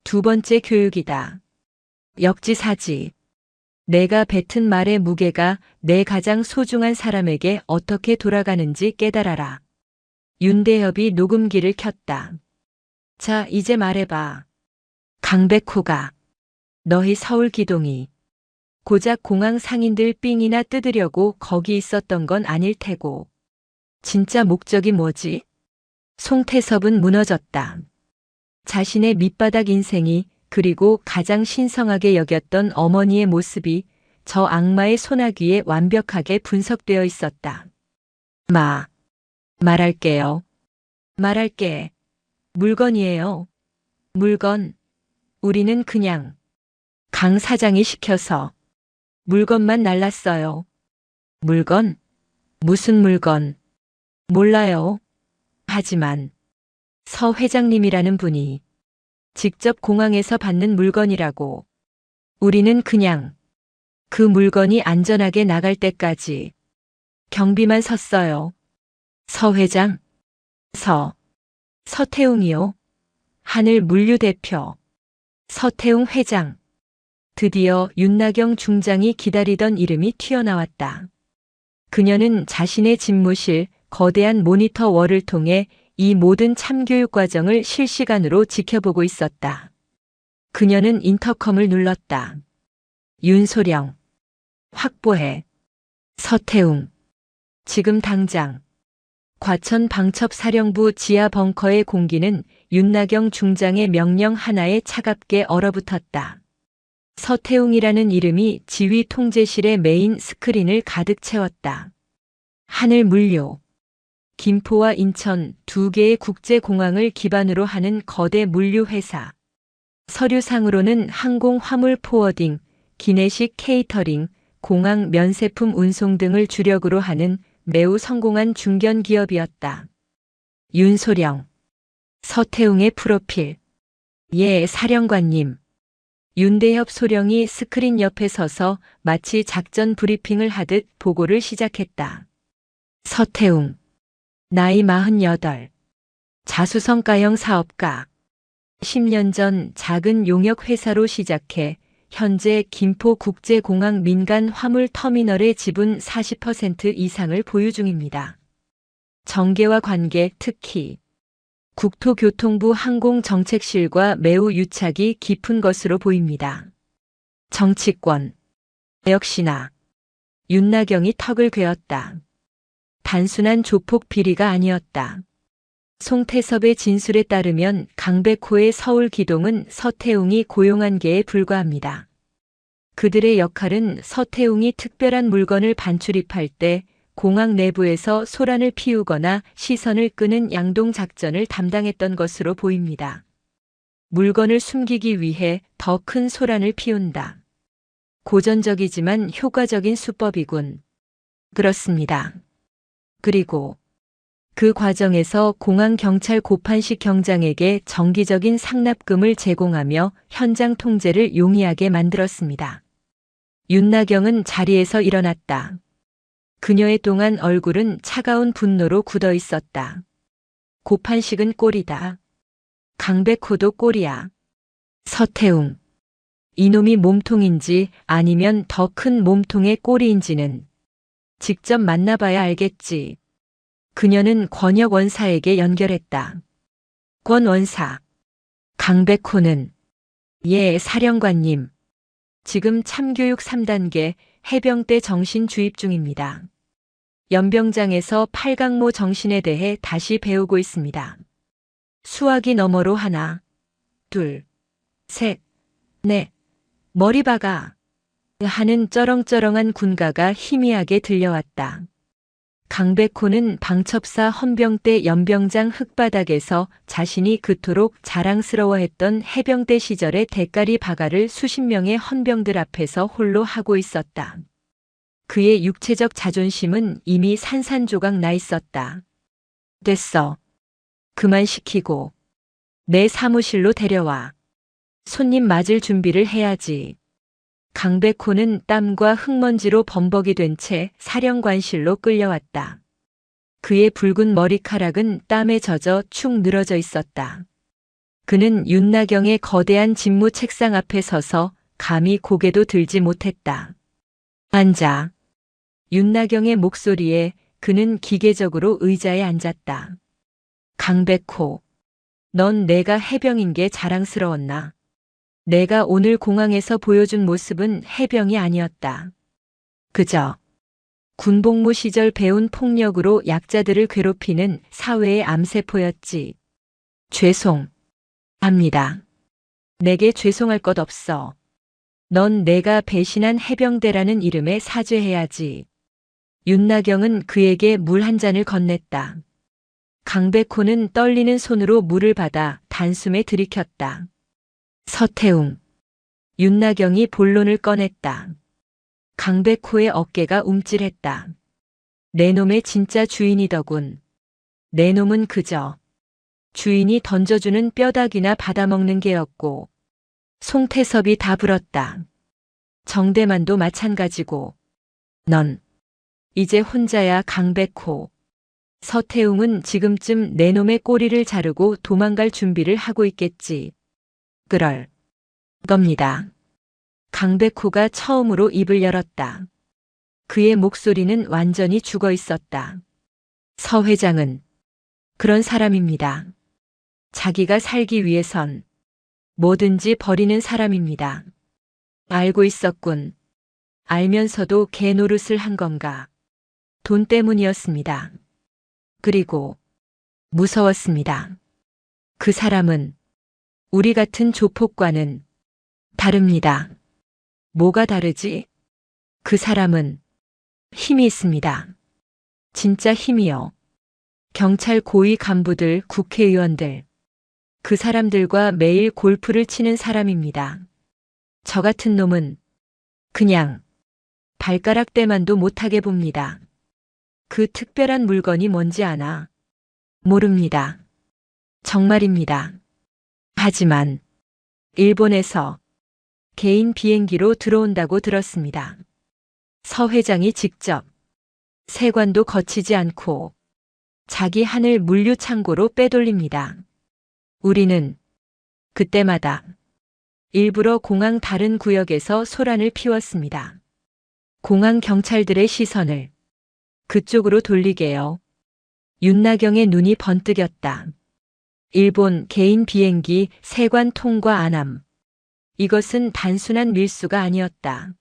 S1: 두 번째 교육이다. 역지사지. 내가 뱉은 말의 무게가 내 가장 소중한 사람에게 어떻게 돌아가는지 깨달아라. 윤대협이 녹음기를 켰다. 자, 이제 말해봐. 강백호가 너희 서울 기동이 고작 공항 상인들 삥이나 뜯으려고 거기 있었던 건 아닐 테고. 진짜 목적이 뭐지? 송태섭은 무너졌다. 자신의 밑바닥 인생이 그리고 가장 신성하게 여겼던 어머니의 모습이 저 악마의 소나귀에 완벽하게 분석되어 있었다. 말할게요. 말할게. 물건이에요. 물건. 우리는 그냥 강 사장이 시켜서 물건만 날랐어요. 물건? 무슨 물건? 몰라요. 하지만 서 회장님이라는 분이 직접 공항에서 받는 물건이라고. 우리는 그냥 그 물건이 안전하게 나갈 때까지 경비만 섰어요. 서 회장? 서태웅이요. 하늘 물류 대표. 서태웅 회장. 드디어 윤나경 중장이 기다리던 이름이 튀어나왔다. 그녀는 자신의 집무실 거대한 모니터 월을 통해 이 모든 참교육 과정을 실시간으로 지켜보고 있었다. 그녀는 인터컴을 눌렀다. 윤소령. 확보해. 서태웅. 지금 당장. 과천 방첩사령부 지하 벙커의 공기는 윤나경 중장의 명령 하나에 차갑게 얼어붙었다. 서태웅이라는 이름이 지휘 통제실의 메인 스크린을 가득 채웠다. 하늘 물류. 김포와 인천 두 개의 국제공항을 기반으로 하는 거대 물류 회사. 서류상으로는 항공 화물 포워딩, 기내식 케이터링, 공항 면세품 운송 등을 주력으로 하는 매우 성공한 중견 기업이었다. 윤소령. 서태웅의 프로필. 예, 사령관님. 윤대협 소령이 스크린 옆에 서서 마치 작전 브리핑을 하듯 보고를 시작했다. 서태웅. 나이 48. 자수성가형 사업가. 10년 전 작은 용역 회사로 시작해 현재 김포국제공항 민간 화물 터미널의 지분 40% 이상을 보유 중입니다. 정계와 관계, 특히 국토교통부 항공정책실과 매우 유착이 깊은 것으로 보입니다. 정치권. 역시나 윤나경이 턱을 괴었다. 단순한 조폭 비리가 아니었다. 송태섭의 진술에 따르면 강백호의 서울 기동은 서태웅이 고용한 게에 불과합니다. 그들의 역할은 서태웅이 특별한 물건을 반출입할 때 공항 내부에서 소란을 피우거나 시선을 끄는 양동 작전을 담당했던 것으로 보입니다. 물건을 숨기기 위해 더 큰 소란을 피운다. 고전적이지만 효과적인 수법이군. 그렇습니다. 그리고 그 과정에서 공항경찰 고판식 경장에게 정기적인 상납금을 제공하며 현장 통제를 용이하게 만들었습니다. 윤나경은 자리에서 일어났다. 그녀의 동안 얼굴은 차가운 분노로 굳어 있었다. 고판식은 꼴이다. 강백호도 꼴이야. 서태웅. 이놈이 몸통인지 아니면 더 큰 몸통의 꼴이인지는 직접 만나봐야 알겠지. 그녀는 권혁 원사에게 연결했다. 권 원사. 강백호는 예, 사령관님. 지금 참교육 3단계 해병대 정신 주입 중입니다. 연병장에서 팔강모 정신에 대해 다시 배우고 있습니다. 수화기 너머로 하나, 둘, 셋, 넷, 머리 박아 하는 쩌렁쩌렁한 군가가 희미하게 들려왔다. 강백호는 방첩사 헌병대 연병장 흙바닥에서 자신이 그토록 자랑스러워했던 해병대 시절의 대가리 바가를 수십 명의 헌병들 앞에서 홀로 하고 있었다. 그의 육체적 자존심은 이미 산산조각 나 있었다. 됐어. 그만 시키고 내 사무실로 데려와. 손님 맞을 준비를 해야지. 강백호는 땀과 흙먼지로 범벅이 된 채 사령관실로 끌려왔다. 그의 붉은 머리카락은 땀에 젖어 축 늘어져 있었다. 그는 윤나경의 거대한 집무 책상 앞에 서서 감히 고개도 들지 못했다. 앉아. 윤나경의 목소리에 그는 기계적으로 의자에 앉았다. 강백호. 넌 내가 해병인 게 자랑스러웠나? 내가 오늘 공항에서 보여준 모습은 해병이 아니었다. 그저 군복무 시절 배운 폭력으로 약자들을 괴롭히는 사회의 암세포였지. 죄송합니다. 내게 죄송할 것 없어. 넌 내가 배신한 해병대라는 이름에 사죄해야지. 윤나경은 그에게 물 한 잔을 건넸다. 강백호는 떨리는 손으로 물을 받아 단숨에 들이켰다. 서태웅. 윤나경이 본론을 꺼냈다. 강백호의 어깨가 움찔했다. 내 놈의 진짜 주인이더군. 내 놈은 그저 주인이 던져주는 뼈다귀나 받아먹는 게였고 송태섭이 다 불었다. 정대만도 마찬가지고. 넌 이제 혼자야 강백호. 서태웅은 지금쯤 내 놈의 꼬리를 자르고 도망갈 준비를 하고 있겠지. 그럴 겁니다. 강백호가 처음으로 입을 열었다. 그의 목소리는 완전히 죽어 있었다. 서 회장은 그런 사람입니다. 자기가 살기 위해선 뭐든지 버리는 사람입니다. 알고 있었군. 알면서도 개 노릇을 한 건가. 돈 때문이었습니다. 그리고 무서웠습니다. 그 사람은 우리 같은 조폭과는 다릅니다. 뭐가 다르지? 그 사람은 힘이 있습니다. 진짜 힘이요. 경찰 고위 간부들, 국회의원들, 그 사람들과 매일 골프를 치는 사람입니다. 저 같은 놈은 그냥 발가락 떼만도 못하게 봅니다. 그 특별한 물건이 뭔지 아나? 모릅니다. 정말입니다. 하지만 일본에서 개인 비행기로 들어온다고 들었습니다. 서 회장이 직접 세관도 거치지 않고 자기 하늘 물류 창고로 빼돌립니다. 우리는 그때마다 일부러 공항 다른 구역에서 소란을 피웠습니다. 공항 경찰들의 시선을 그쪽으로 돌리게요. 윤나경의 눈이 번뜩였다. 일본 개인 비행기 세관 통과 안함. 이것은 단순한 밀수가 아니었다.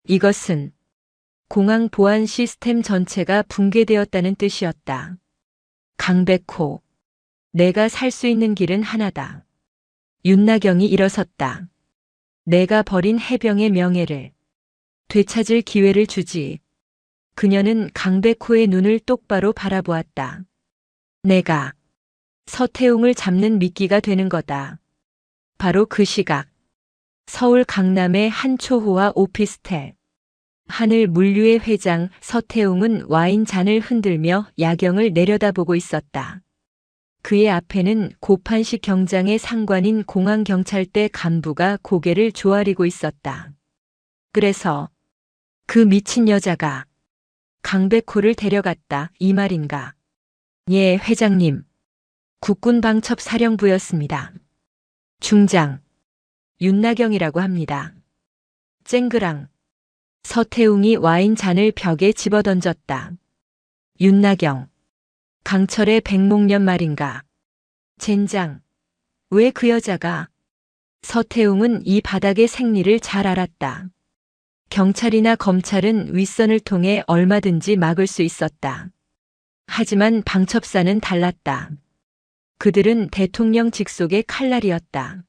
S1: 이것은 공항 보안 시스템 전체가 붕괴되었다는 뜻이었다. 강백호, 내가 살 수 있는 길은 하나다. 윤나경이 일어섰다. 내가 버린 해병의 명예를 되찾을 기회를 주지. 그녀는 강백호의 눈을 똑바로 바라보았다. 내가 서태웅을 잡는 미끼가 되는 거다. 바로 그 시각. 서울 강남의 한 초호화 오피스텔. 하늘 물류의 회장 서태웅은 와인 잔을 흔들며 야경을 내려다보고 있었다. 그의 앞에는 고판식 경장의 상관인 공항경찰대 간부가 고개를 조아리고 있었다. 그래서 그 미친 여자가 강백호를 데려갔다 이 말인가? 예, 회장님. 국군방첩사령부였습니다. 중장 윤나경이라고 합니다. 쨍그랑. 서태웅이 와인 잔을 벽에 집어던졌다. 윤나경. 강철의 백목련 말인가? 젠장. 왜 그 여자가? 서태웅은 이 바닥의 생리를 잘 알았다. 경찰이나 검찰은 윗선을 통해 얼마든지 막을 수 있었다. 하지만 방첩사는 달랐다. 그들은 대통령 직속의 칼날이었다.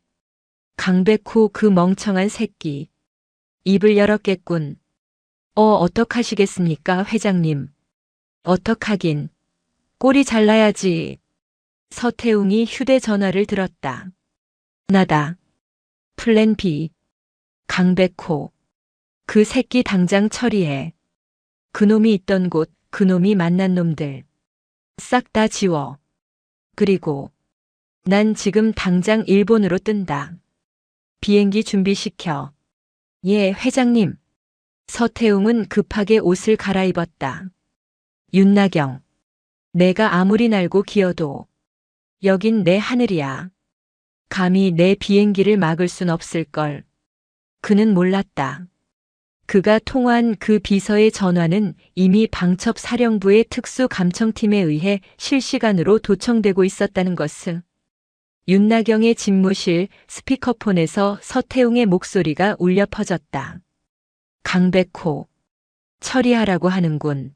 S1: 강백호 그 멍청한 새끼. 입을 열었겠군. 어떡하시겠습니까, 회장님? 어떡하긴. 꼬리 잘라야지. 서태웅이 휴대전화를 들었다. 나다. 플랜 B. 강백호. 그 새끼 당장 처리해. 그놈이 있던 곳, 그놈이 만난 놈들. 싹 다 지워. 그리고 난 지금 당장 일본으로 뜬다. 비행기 준비시켜. 예, 회장님. 서태웅은 급하게 옷을 갈아입었다. 윤나경. 내가 아무리 날고 기어도 여긴 내 하늘이야. 감히 내 비행기를 막을 순 없을걸. 그는 몰랐다. 그가 통화한 그 비서의 전화는 이미 방첩사령부의 특수감청팀에 의해 실시간으로 도청되고 있었다는 것을. 윤나경의 집무실 스피커폰에서 서태웅의 목소리가 울려 퍼졌다. 강백호. 처리하라고 하는군.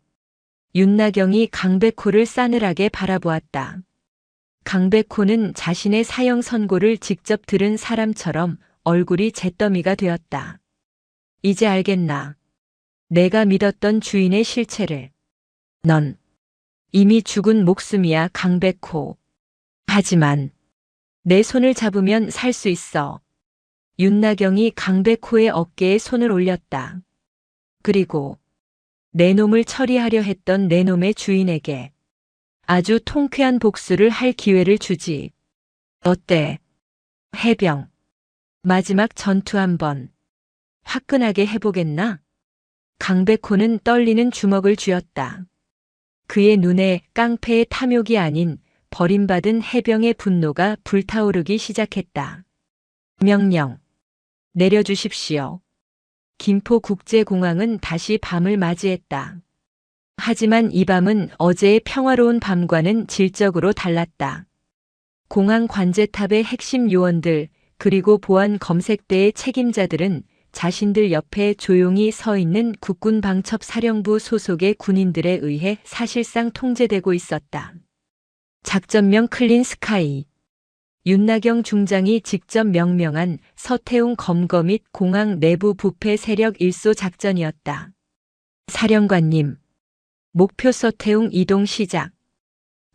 S1: 윤나경이 강백호를 싸늘하게 바라보았다. 강백호는 자신의 사형 선고를 직접 들은 사람처럼 얼굴이 잿더미가 되었다. 이제 알겠나? 내가 믿었던 주인의 실체를. 넌 이미 죽은 목숨이야, 강백호. 하지만 내 손을 잡으면 살 수 있어. 윤나경이 강백호의 어깨에 손을 올렸다. 그리고 내 놈을 처리하려 했던 내 놈의 주인에게 아주 통쾌한 복수를 할 기회를 주지. 어때? 해병. 마지막 전투 한번 화끈하게 해보겠나? 강백호는 떨리는 주먹을 쥐었다. 그의 눈에 깡패의 탐욕이 아닌 버림받은 해병의 분노가 불타오르기 시작했다. 명령. 내려주십시오. 김포국제공항은 다시 밤을 맞이했다. 하지만 이 밤은 어제의 평화로운 밤과는 질적으로 달랐다. 공항 관제탑의 핵심 요원들 그리고 보안 검색대의 책임자들은 자신들 옆에 조용히 서 있는 국군방첩사령부 소속의 군인들에 의해 사실상 통제되고 있었다. 작전명 클린 스카이. 윤나경 중장이 직접 명명한 서태웅 검거 및 공항 내부 부패 세력 일소 작전이었다. 사령관님, 목표 서태웅 이동 시작.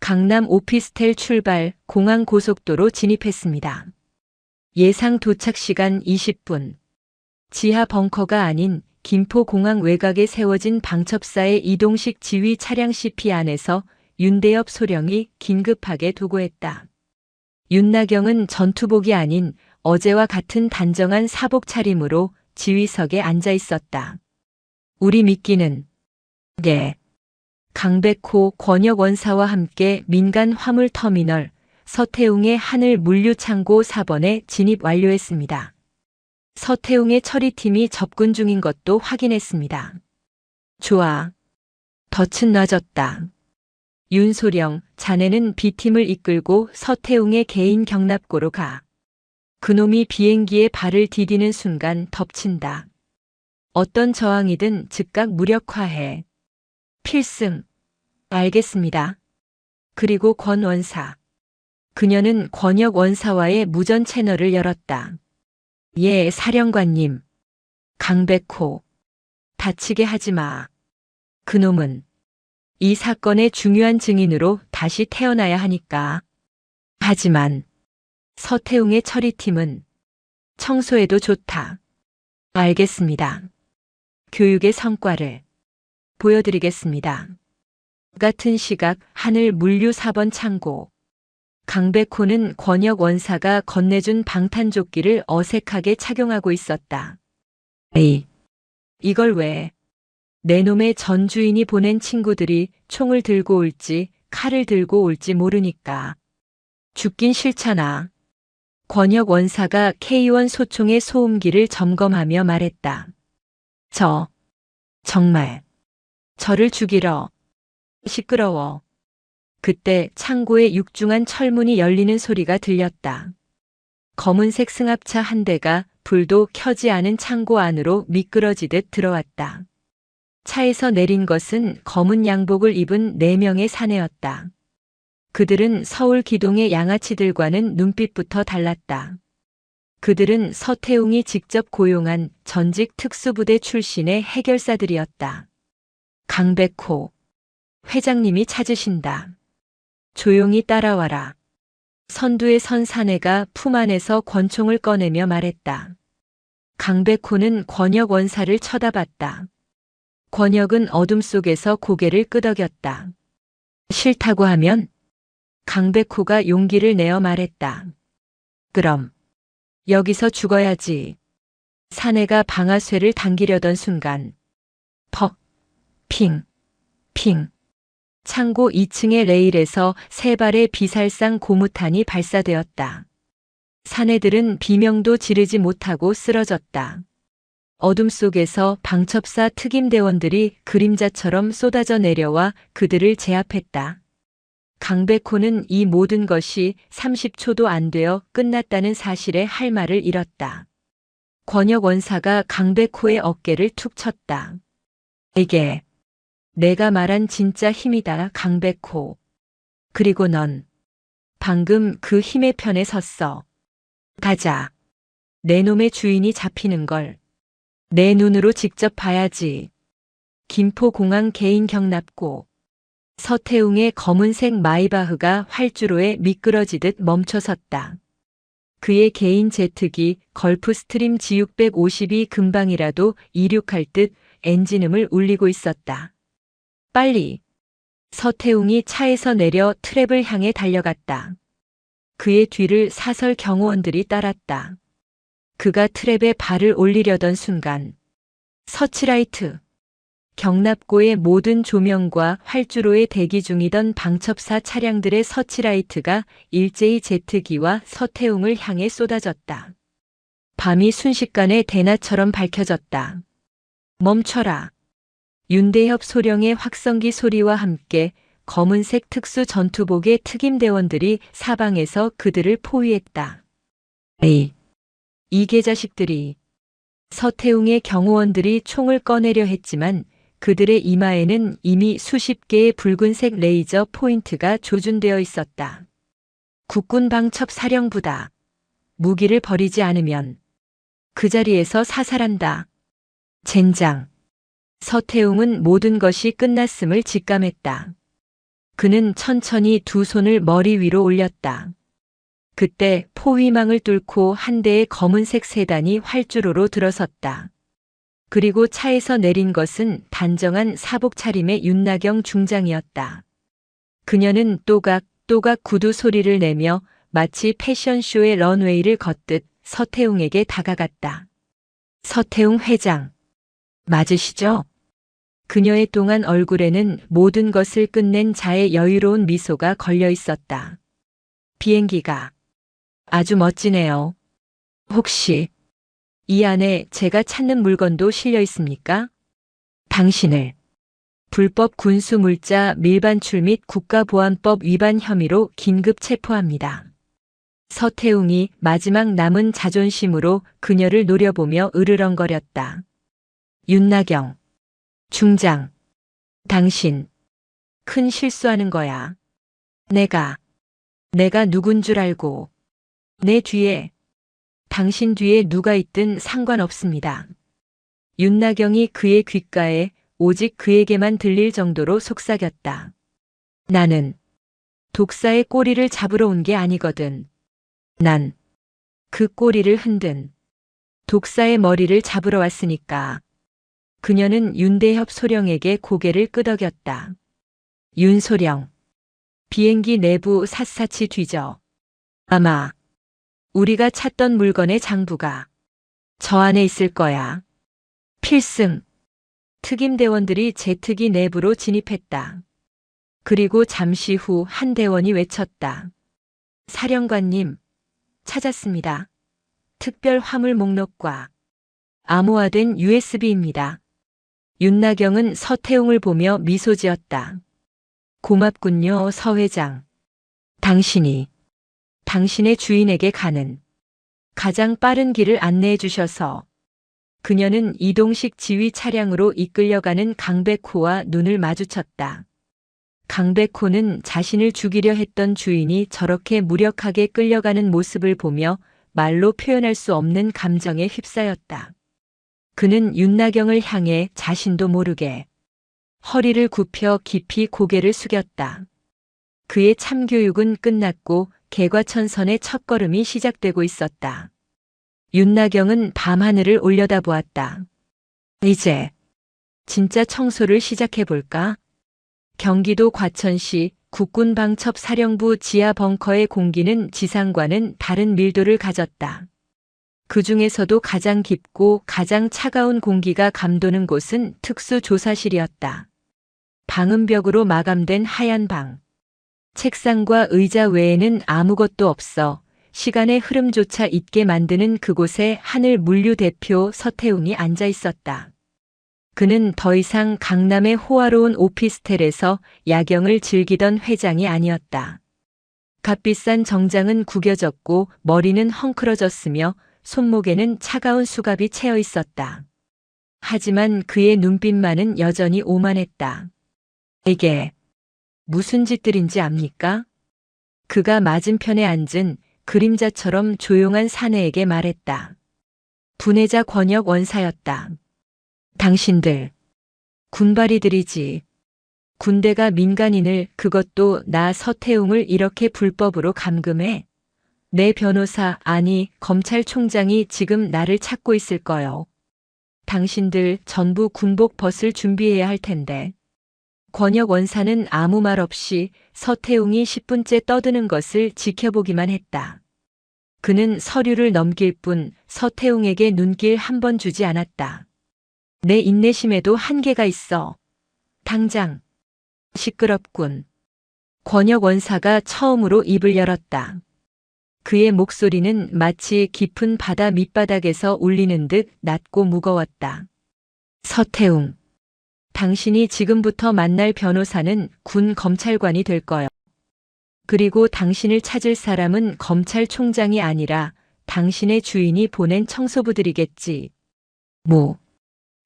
S1: 강남 오피스텔 출발, 공항 고속도로 진입했습니다. 예상 도착 시간 20분. 지하 벙커가 아닌 김포공항 외곽에 세워진 방첩사의 이동식 지휘 차량 CP 안에서 윤대엽 소령이 긴급하게 도고했다. 윤나경은 전투복이 아닌 어제와 같은 단정한 사복 차림으로 지휘석에 앉아 있었다. 우리 미끼는 네. 강백호 권혁 원사와 함께 민간 화물 터미널 서태웅의 하늘 물류 창고 4번에 진입 완료했습니다. 서태웅의 처리팀이 접근 중인 것도 확인했습니다. 좋아. 덫은 놔졌다. 윤소령, 자네는 B팀을 이끌고 서태웅의 개인 경납고로 가. 그놈이 비행기에 발을 디디는 순간 덮친다. 어떤 저항이든 즉각 무력화해. 필승. 알겠습니다. 그리고 권 원사. 그녀는 권혁 원사와의 무전 채널을 열었다. 예, 사령관님. 강백호. 다치게 하지 마. 그놈은 이 사건의 중요한 증인으로 다시 태어나야 하니까. 하지만 서태웅의 처리팀은 청소해도 좋다. 알겠습니다. 교육의 성과를 보여드리겠습니다. 같은 시각 하늘 물류 4번 창고. 강백호는 권혁 원사가 건네준 방탄조끼를 어색하게 착용하고 있었다. 에이, 이걸 왜? 내 놈의 전 주인이 보낸 친구들이 총을 들고 올지 칼을 들고 올지 모르니까. 죽긴 싫잖아. 권혁 원사가 K1 소총의 소음기를 점검하며 말했다. 정말. 저를 죽이러. 시끄러워. 그때 창고의 육중한 철문이 열리는 소리가 들렸다. 검은색 승합차 한 대가 불도 켜지 않은 창고 안으로 미끄러지듯 들어왔다. 차에서 내린 것은 검은 양복을 입은 4명의 사내였다. 그들은 서울 기동의 양아치들과는 눈빛부터 달랐다. 그들은 서태웅이 직접 고용한 전직 특수부대 출신의 해결사들이었다. 강백호. 회장님이 찾으신다. 조용히 따라와라. 선두에 선 사내가 품 안에서 권총을 꺼내며 말했다. 강백호는 권혁 원사를 쳐다봤다. 권혁은 어둠 속에서 고개를 끄덕였다. 싫다고 하면? 강백호가 용기를 내어 말했다. 그럼 여기서 죽어야지. 사내가 방아쇠를 당기려던 순간 퍽, 핑, 핑. 창고 2층의 레일에서 3발의 비살상 고무탄이 발사되었다. 사내들은 비명도 지르지 못하고 쓰러졌다. 어둠 속에서 방첩사 특임대원들이 그림자처럼 쏟아져 내려와 그들을 제압했다. 강백호는 이 모든 것이 30초도 안 되어 끝났다는 사실에 할 말을 잃었다. 권혁 원사가 강백호의 어깨를 툭 쳤다. 이게 내가 말한 진짜 힘이다, 강백호. 그리고 넌 방금 그 힘의 편에 섰어. 가자. 내 놈의 주인이 잡히는 걸 내 눈으로 직접 봐야지. 김포공항 개인 경납고. 서태웅의 검은색 마이바흐가 활주로에 미끄러지듯 멈춰섰다. 그의 개인 제트기 걸프스트림 G650이 금방이라도 이륙할 듯 엔진음을 울리고 있었다. 빨리. 서태웅이 차에서 내려 트랩을 향해 달려갔다. 그의 뒤를 사설 경호원들이 따랐다. 그가 트랩에 발을 올리려던 순간 서치라이트. 경납고의 모든 조명과 활주로에 대기 중이던 방첩사 차량들의 서치라이트가 일제히 제트기와 서태웅을 향해 쏟아졌다. 밤이 순식간에 대낮처럼 밝혀졌다. 멈춰라. 윤대협 소령의 확성기 소리와 함께 검은색 특수 전투복의 특임대원들이 사방에서 그들을 포위했다. 에이, 이 개자식들이. 서태웅의 경호원들이 총을 꺼내려 했지만 그들의 이마에는 이미 수십 개의 붉은색 레이저 포인트가 조준되어 있었다. 국군 방첩 사령부다. 무기를 버리지 않으면 그 자리에서 사살한다. 젠장. 서태웅은 모든 것이 끝났음을 직감했다. 그는 천천히 두 손을 머리 위로 올렸다. 그때 포위망을 뚫고 한 대의 검은색 세단이 활주로로 들어섰다. 그리고 차에서 내린 것은 단정한 사복 차림의 윤나경 중장이었다. 그녀는 또각또각 구두 소리를 내며 마치 패션쇼의 런웨이를 걷듯 서태웅에게 다가갔다. 서태웅 회장. 맞으시죠? 그녀의 동안 얼굴에는 모든 것을 끝낸 자의 여유로운 미소가 걸려 있었다. 비행기가 아주 멋지네요. 혹시 이 안에 제가 찾는 물건도 실려 있습니까? 당신을 불법 군수물자 밀반출 및 국가보안법 위반 혐의로 긴급 체포합니다. 서태웅이 마지막 남은 자존심으로 그녀를 노려보며 으르렁거렸다. 윤나경. 중장. 당신. 큰 실수하는 거야. 내가 누군 줄 알고. 내 뒤에. 당신 뒤에 누가 있든 상관없습니다. 윤나경이 그의 귓가에 오직 그에게만 들릴 정도로 속삭였다. 나는 독사의 꼬리를 잡으러 온 게 아니거든. 난 그 꼬리를 흔든 독사의 머리를 잡으러 왔으니까. 그녀는 윤대협 소령에게 고개를 끄덕였다. 윤소령. 비행기 내부 샅샅이 뒤져. 아마 우리가 찾던 물건의 장부가 저 안에 있을 거야. 필승. 특임대원들이 제트기 내부로 진입했다. 그리고 잠시 후 한 대원이 외쳤다. 사령관님, 찾았습니다. 특별 화물 목록과 암호화된 USB입니다. 윤나경은 서태웅을 보며 미소 지었다. 고맙군요, 서 회장. 당신이 당신의 주인에게 가는 가장 빠른 길을 안내해 주셔서. 그녀는 이동식 지휘 차량으로 이끌려가는 강백호와 눈을 마주쳤다. 강백호는 자신을 죽이려 했던 주인이 저렇게 무력하게 끌려가는 모습을 보며 말로 표현할 수 없는 감정에 휩싸였다. 그는 윤나경을 향해 자신도 모르게 허리를 굽혀 깊이 고개를 숙였다. 그의 참교육은 끝났고 개과천선의 첫걸음이 시작되고 있었다. 윤나경은 밤하늘을 올려다보았다. 이제 진짜 청소를 시작해볼까? 경기도 과천시 국군방첩사령부 지하 벙커의 공기는 지상과는 다른 밀도를 가졌다. 그 중에서도 가장 깊고 가장 차가운 공기가 감도는 곳은 특수조사실이었다. 방음벽으로 마감된 하얀 방. 책상과 의자 외에는 아무것도 없어 시간의 흐름조차 잊게 만드는 그곳에 하늘 물류 대표 서태웅이 앉아 있었다. 그는 더 이상 강남의 호화로운 오피스텔에서 야경을 즐기던 회장이 아니었다. 값비싼 정장은 구겨졌고 머리는 헝클어졌으며 손목에는 차가운 수갑이 채여 있었다. 하지만 그의 눈빛만은 여전히 오만했다. 이게 무슨 짓들인지 압니까? 그가 맞은편에 앉은 그림자처럼 조용한 사내에게 말했다. 분해자 권역 원사였다. 당신들, 군바리들이지. 군대가 민간인을, 그것도 나 서태웅을 이렇게 불법으로 감금해? 내 변호사, 아니 검찰총장이 지금 나를 찾고 있을 거요. 당신들 전부 군복 벗을 준비해야 할 텐데. 권혁 원사는 아무 말 없이 서태웅이 10분째 떠드는 것을 지켜보기만 했다. 그는 서류를 넘길 뿐 서태웅에게 눈길 한 번 주지 않았다. 내 인내심에도 한계가 있어. 당장. 시끄럽군. 권혁 원사가 처음으로 입을 열었다. 그의 목소리는 마치 깊은 바다 밑바닥에서 울리는 듯 낮고 무거웠다. 서태웅. 당신이 지금부터 만날 변호사는 군 검찰관이 될 거요. 그리고 당신을 찾을 사람은 검찰총장이 아니라 당신의 주인이 보낸 청소부들이겠지.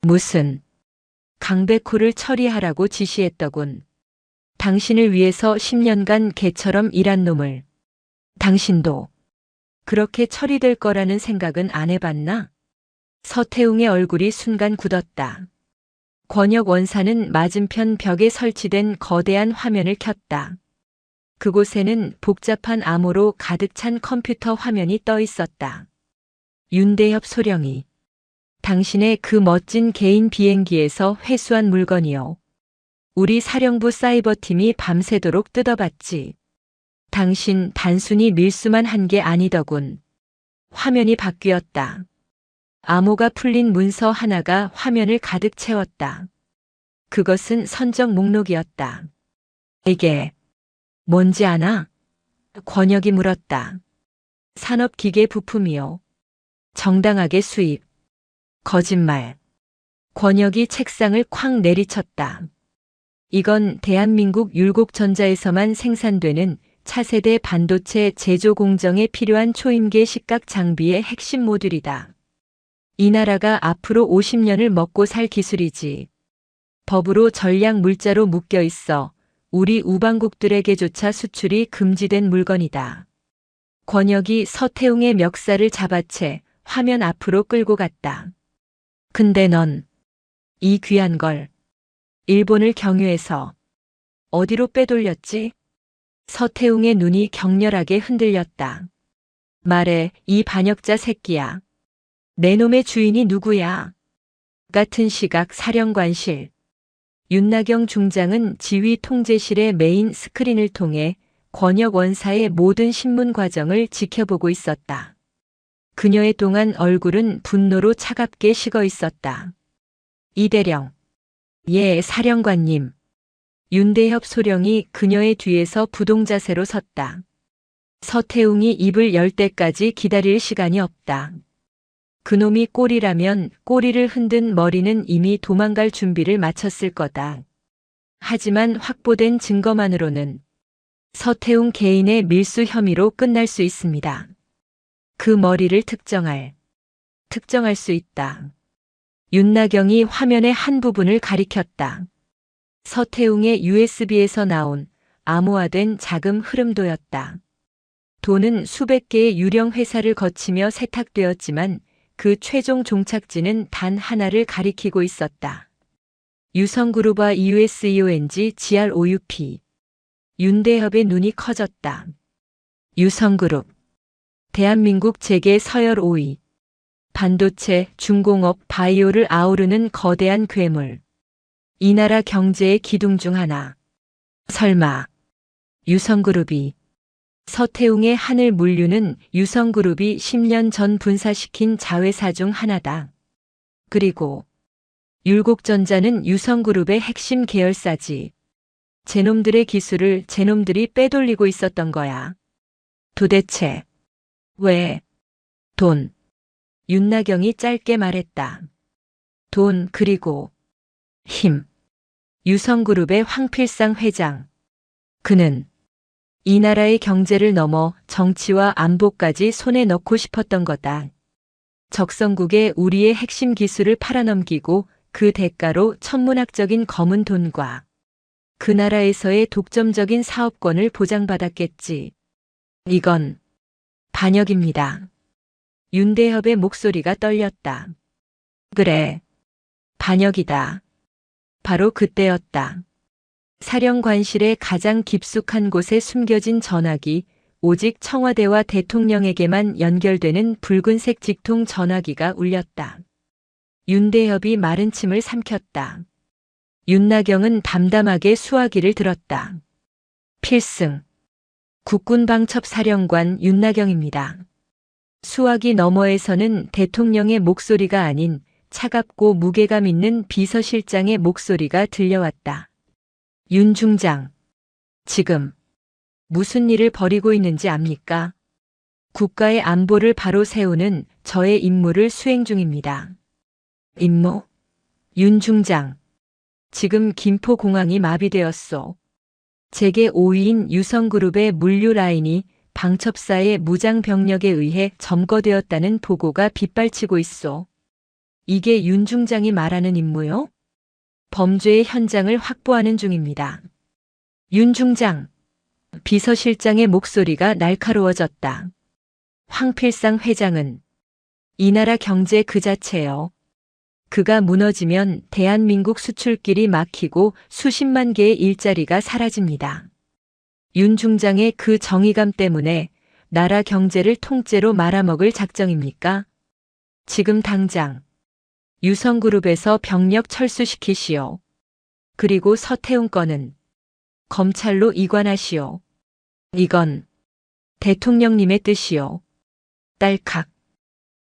S1: 무슨. 강백호를 처리하라고 지시했더군. 당신을 위해서 10년간 개처럼 일한 놈을. 당신도 그렇게 처리될 거라는 생각은 안 해봤나? 서태웅의 얼굴이 순간 굳었다. 권혁 원사는 맞은편 벽에 설치된 거대한 화면을 켰다. 그곳에는 복잡한 암호로 가득 찬 컴퓨터 화면이 떠 있었다. 윤대엽 소령이. 당신의 그 멋진 개인 비행기에서 회수한 물건이요. 우리 사령부 사이버팀이 밤새도록 뜯어봤지. 당신 단순히 밀수만 한 게 아니더군. 화면이 바뀌었다. 암호가 풀린 문서 하나가 화면을 가득 채웠다. 그것은 선적 목록이었다. 이게 뭔지 아나? 권혁이 물었다. 산업기계 부품이요. 정당하게 수입. 거짓말. 권혁이 책상을 쾅 내리쳤다. 이건 대한민국 율곡전자에서만 생산되는 차세대 반도체 제조 공정에 필요한 초임계 식각 장비의 핵심 모듈이다. 이 나라가 앞으로 50년을 먹고 살 기술이지. 법으로 전략 물자로 묶여 있어 우리 우방국들에게조차 수출이 금지된 물건이다. 권혁이 서태웅의 멱살을 잡아채 화면 앞으로 끌고 갔다. 근데 넌 이 귀한 걸 일본을 경유해서 어디로 빼돌렸지? 서태웅의 눈이 격렬하게 흔들렸다. 말해, 이 반역자 새끼야. 내 놈의 주인이 누구야? 같은 시각 사령관실. 윤나경 중장은 지휘 통제실의 메인 스크린을 통해 권혁 원사의 모든 신문 과정을 지켜보고 있었다. 그녀의 동안 얼굴은 분노로 차갑게 식어 있었다. 이대령. 예, 사령관님. 윤대협 소령이 그녀의 뒤에서 부동자세로 섰다. 서태웅이 입을 열 때까지 기다릴 시간이 없다. 그놈이 꼴이라면 꼬리를 흔든 머리는 이미 도망갈 준비를 마쳤을 거다. 하지만 확보된 증거만으로는 서태웅 개인의 밀수 혐의로 끝날 수 있습니다. 그 머리를 특정할 수 있다. 윤나경이 화면의 한 부분을 가리켰다. 서태웅의 USB에서 나온 암호화된 자금 흐름도였다. 돈은 수백 개의 유령 회사를 거치며 세탁되었지만 그 최종 종착지는 단 하나를 가리키고 있었다. 유성그룹과 EUSEONG GROUP. 윤대협의 눈이 커졌다. 유성그룹. 대한민국 재계 서열 5위. 반도체, 중공업, 바이오를 아우르는 거대한 괴물. 이 나라 경제의 기둥 중 하나. 설마 유성그룹이. 서태웅의 하늘 물류는 유성그룹이 10년 전 분사시킨 자회사 중 하나다. 그리고 율곡전자는 유성그룹의 핵심 계열사지. 제놈들의 기술을 제놈들이 빼돌리고 있었던 거야. 도대체 왜? 돈. 윤나경이 짧게 말했다. 돈 그리고 힘. 유성그룹의 황필상 회장. 그는 이 나라의 경제를 넘어 정치와 안보까지 손에 넣고 싶었던 거다. 적성국에 우리의 핵심 기술을 팔아넘기고 그 대가로 천문학적인 검은 돈과 그 나라에서의 독점적인 사업권을 보장받았겠지. 이건 반역입니다. 윤대협의 목소리가 떨렸다. 그래, 반역이다. 바로 그때였다. 사령관실의 가장 깊숙한 곳에 숨겨진 전화기, 오직 청와대와 대통령에게만 연결되는 붉은색 직통 전화기가 울렸다. 윤대협이 마른 침을 삼켰다. 윤나경은 담담하게 수화기를 들었다. 필승. 국군방첩사령관 윤나경입니다. 수화기 너머에서는 대통령의 목소리가 아닌 차갑고 무게감 있는 비서실장의 목소리가 들려왔다. 윤 중장. 지금 무슨 일을 벌이고 있는지 압니까? 국가의 안보를 바로 세우는 저의 임무를 수행 중입니다. 임무? 윤 중장. 지금 김포공항이 마비되었소. 재계 5위인 유성그룹의 물류 라인이 방첩사의 무장병력에 의해 점거되었다는 보고가 빗발치고 있소. 이게 윤 중장이 말하는 임무요? 범죄의 현장을 확보하는 중입니다. 윤 중장. 비서실장의 목소리가 날카로워졌다. 황필상 회장은 이 나라 경제 그 자체요. 그가 무너지면 대한민국 수출길이 막히고 수십만 개의 일자리가 사라집니다. 윤 중장의 그 정의감 때문에 나라 경제를 통째로 말아먹을 작정입니까? 지금 당장 유성그룹에서 병력 철수시키시오. 그리고 서태웅 건은 검찰로 이관하시오. 이건 대통령님의 뜻이요. 딸칵.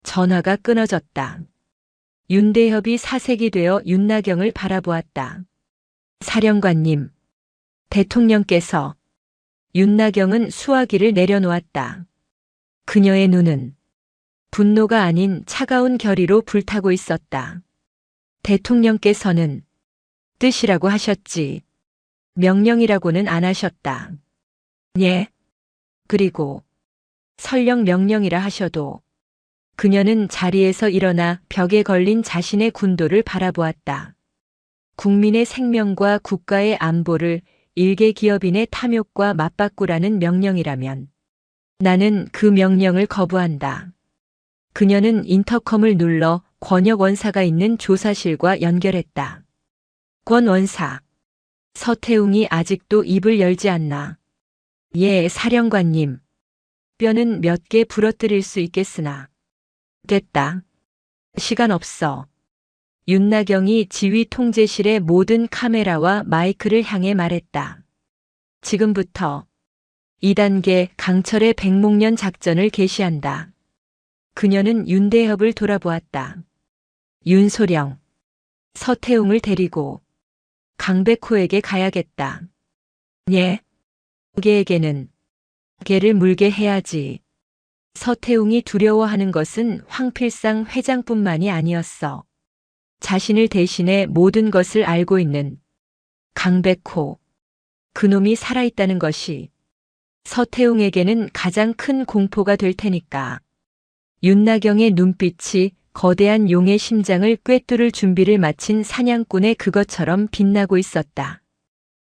S1: 전화가 끊어졌다. 윤대협이 사색이 되어 윤나경을 바라보았다. 사령관님, 대통령께서. 윤나경은 수화기를 내려놓았다. 그녀의 눈은 분노가 아닌 차가운 결의로 불타고 있었다. 대통령께서는 뜻이라고 하셨지. 명령이라고는 안 하셨다. 예. 그리고 설령 명령이라 하셔도. 그녀는 자리에서 일어나 벽에 걸린 자신의 군도를 바라보았다. 국민의 생명과 국가의 안보를 일개 기업인의 탐욕과 맞바꾸라는 명령이라면 나는 그 명령을 거부한다. 그녀는 인터컴을 눌러 권혁 원사가 있는 조사실과 연결했다. 권 원사. 서태웅이 아직도 입을 열지 않나. 예, 사령관님. 뼈는 몇 개 부러뜨릴 수 있겠으나. 됐다. 시간 없어. 윤나경이 지휘 통제실의 모든 카메라와 마이크를 향해 말했다. 지금부터 2단계 강철의 백목련 작전을 개시한다. 그녀는 윤대협을 돌아보았다. 윤소령. 서태웅을 데리고 강백호에게 가야겠다. 예. 개에게는 개를 물게 해야지. 서태웅이 두려워하는 것은 황필상 회장뿐만이 아니었어. 자신을 대신해 모든 것을 알고 있는 강백호. 그놈이 살아있다는 것이 서태웅에게는 가장 큰 공포가 될 테니까. 윤나경의 눈빛이 거대한 용의 심장을 꿰뚫을 준비를 마친 사냥꾼의 그것처럼 빛나고 있었다.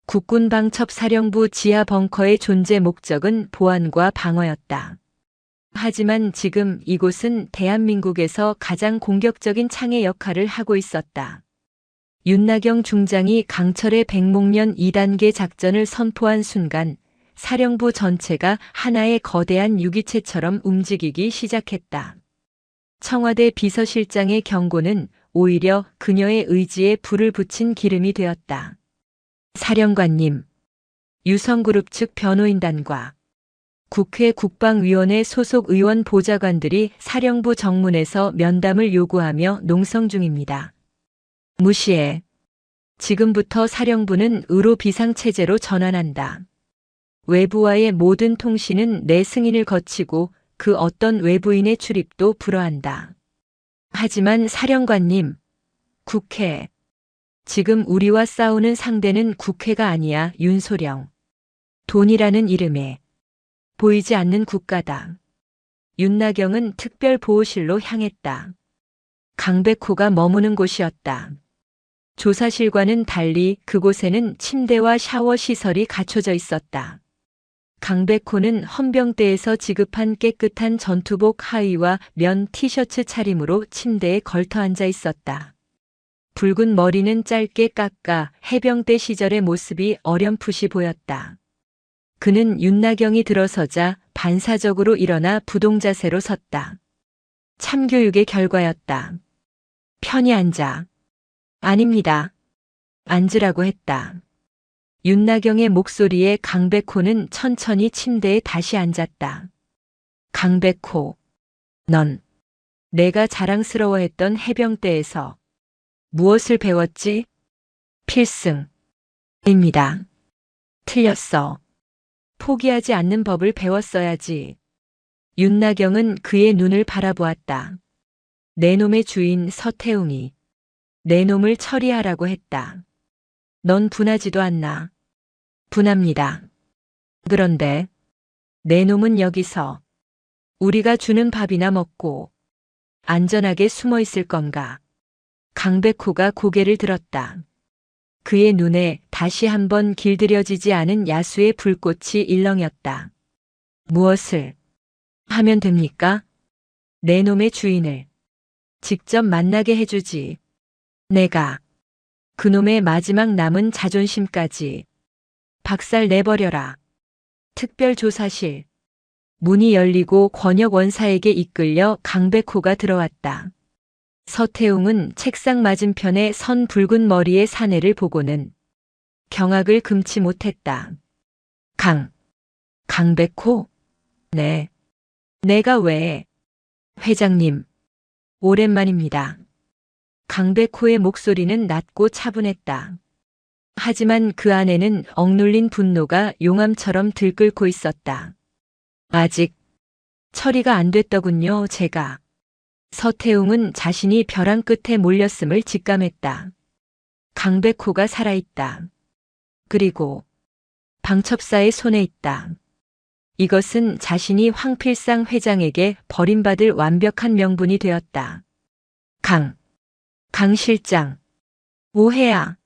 S1: 국군방첩사령부 지하 벙커의 존재 목적은 보안과 방어였다. 하지만 지금 이곳은 대한민국에서 가장 공격적인 창의 역할을 하고 있었다. 윤나경 중장이 강철의 백목련 2단계 작전을 선포한 순간 사령부 전체가 하나의 거대한 유기체처럼 움직이기 시작했다. 청와대 비서실장의 경고는 오히려 그녀의 의지에 불을 붙인 기름이 되었다. 사령관님, 유성그룹 측 변호인단과 국회 국방위원회 소속 의원 보좌관들이 사령부 정문에서 면담을 요구하며 농성 중입니다. 무시해. 지금부터 사령부는 의로 비상체제로 전환한다. 외부와의 모든 통신은 내 승인을 거치고 그 어떤 외부인의 출입도 불허한다. 하지만 사령관님, 국회. 지금 우리와 싸우는 상대는 국회가 아니야, 윤소령. 돈이라는 이름에 보이지 않는 국가다. 윤나경은 특별보호실로 향했다. 강백호가 머무는 곳이었다. 조사실과는 달리 그곳에는 침대와 샤워 시설이 갖춰져 있었다. 강백호는 헌병대에서 지급한 깨끗한 전투복 하의와 면 티셔츠 차림으로 침대에 걸터 앉아 있었다. 붉은 머리는 짧게 깎아 해병대 시절의 모습이 어렴풋이 보였다. 그는 윤나경이 들어서자 반사적으로 일어나 부동자세로 섰다. 참교육의 결과였다. 편히 앉아. 아닙니다. 앉으라고 했다. 윤나경의 목소리에 강백호는 천천히 침대에 다시 앉았다. 강백호, 넌 내가 자랑스러워했던 해병대에서 무엇을 배웠지? 필승입니다. 틀렸어. 포기하지 않는 법을 배웠어야지. 윤나경은 그의 눈을 바라보았다. 내 놈의 주인 서태웅이 내 놈을 처리하라고 했다. 넌 분하지도 않나? 분합니다. 그런데 내 놈은 여기서 우리가 주는 밥이나 먹고 안전하게 숨어 있을 건가? 강백호가 고개를 들었다. 그의 눈에 다시 한번 길들여지지 않은 야수의 불꽃이 일렁였다. 무엇을 하면 됩니까? 내 놈의 주인을 직접 만나게 해주지. 내가 그놈의 마지막 남은 자존심까지 박살 내버려라. 특별조사실. 문이 열리고 권혁 원사에게 이끌려 강백호가 들어왔다. 서태웅은 책상 맞은편에 선 붉은 머리의 사내를 보고는 경악을 금치 못했다. 강백호? 네. 내가 왜? 회장님, 오랜만입니다. 강백호의 목소리는 낮고 차분했다. 하지만 그 안에는 억눌린 분노가 용암처럼 들끓고 있었다. 아직 처리가 안 됐더군요, 제가. 서태웅은 자신이 벼랑 끝에 몰렸음을 직감했다. 강백호가 살아있다. 그리고 방첩사의 손에 있다. 이것은 자신이 황필상 회장에게 버림받을 완벽한 명분이 되었다. 강 실장. 오해야.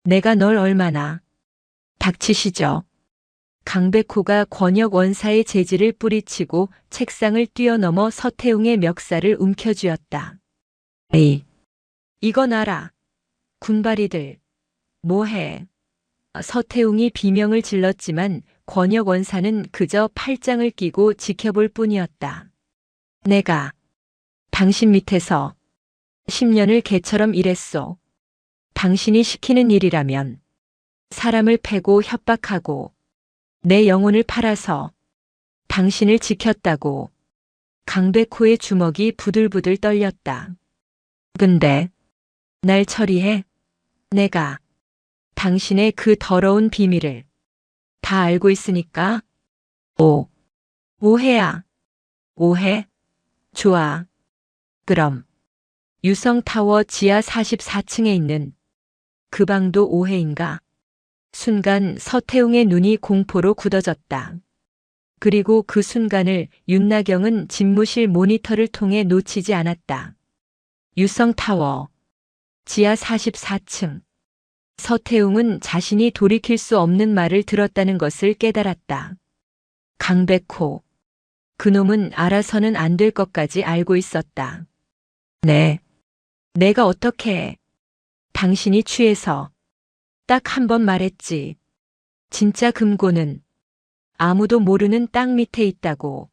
S1: 내가 널 얼마나. 닥치시죠. 강백호가 권혁 원사의 재질을 뿌리치고 책상을 뛰어넘어 서태웅의 멱살을 움켜쥐었다. 에이, 이건 알아. 군바리들. 뭐해. 서태웅이 비명을 질렀지만 권혁 원사는 그저 팔짱을 끼고 지켜볼 뿐이었다. 내가 당신 밑에서 10년을 개처럼 일했소. 당신이 시키는 일이라면 사람을 패고 협박하고 내 영혼을 팔아서 당신을 지켰다고. 강백호의 주먹이 부들부들 떨렸다. 근데 날 처리해. 내가 당신의 그 더러운 비밀을 다 알고 있으니까. 오해야. 오해? 좋아. 그럼 유성타워 지하 44층에 있는 그 방도 오해인가? 순간 서태웅의 눈이 공포로 굳어졌다. 그리고 그 순간을 윤나경은 집무실 모니터를 통해 놓치지 않았다. 유성타워 지하 44층. 서태웅은 자신이 돌이킬 수 없는 말을 들었다는 것을 깨달았다. 강백호. 그놈은 알아서는 안 될 것까지 알고 있었다. 네. 내가 어떻게 해. 당신이 취해서 딱 한 번 말했지. 진짜 금고는 아무도 모르는 땅 밑에 있다고.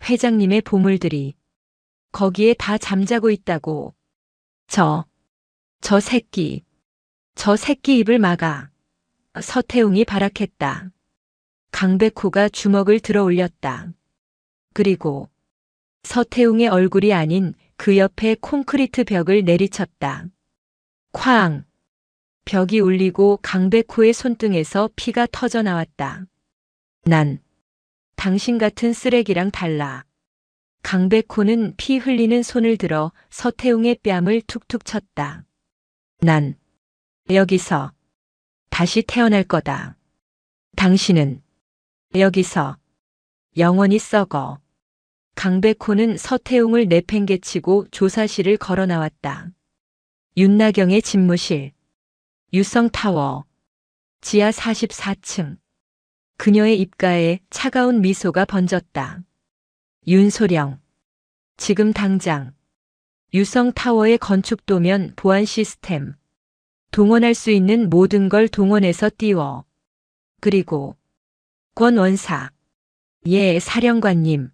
S1: 회장님의 보물들이 거기에 다 잠자고 있다고. 저 새끼 입을 막아. 서태웅이 발악했다. 강백호가 주먹을 들어 올렸다. 그리고 서태웅의 얼굴이 아닌 그 옆에 콘크리트 벽을 내리쳤다. 쾅! 벽이 울리고 강백호의 손등에서 피가 터져 나왔다. 난 당신 같은 쓰레기랑 달라. 강백호는 피 흘리는 손을 들어 서태웅의 뺨을 툭툭 쳤다. 난 여기서 다시 태어날 거다. 당신은 여기서 영원히 썩어. 강백호는 서태웅을 내팽개치고 조사실을 걸어 나왔다. 윤나경의 집무실. 유성타워. 지하 44층. 그녀의 입가에 차가운 미소가 번졌다. 윤소령. 지금 당장 유성타워의 건축도면 보안 시스템. 동원할 수 있는 모든 걸 동원해서 띄워. 그리고 권 원사. 예, 사령관님.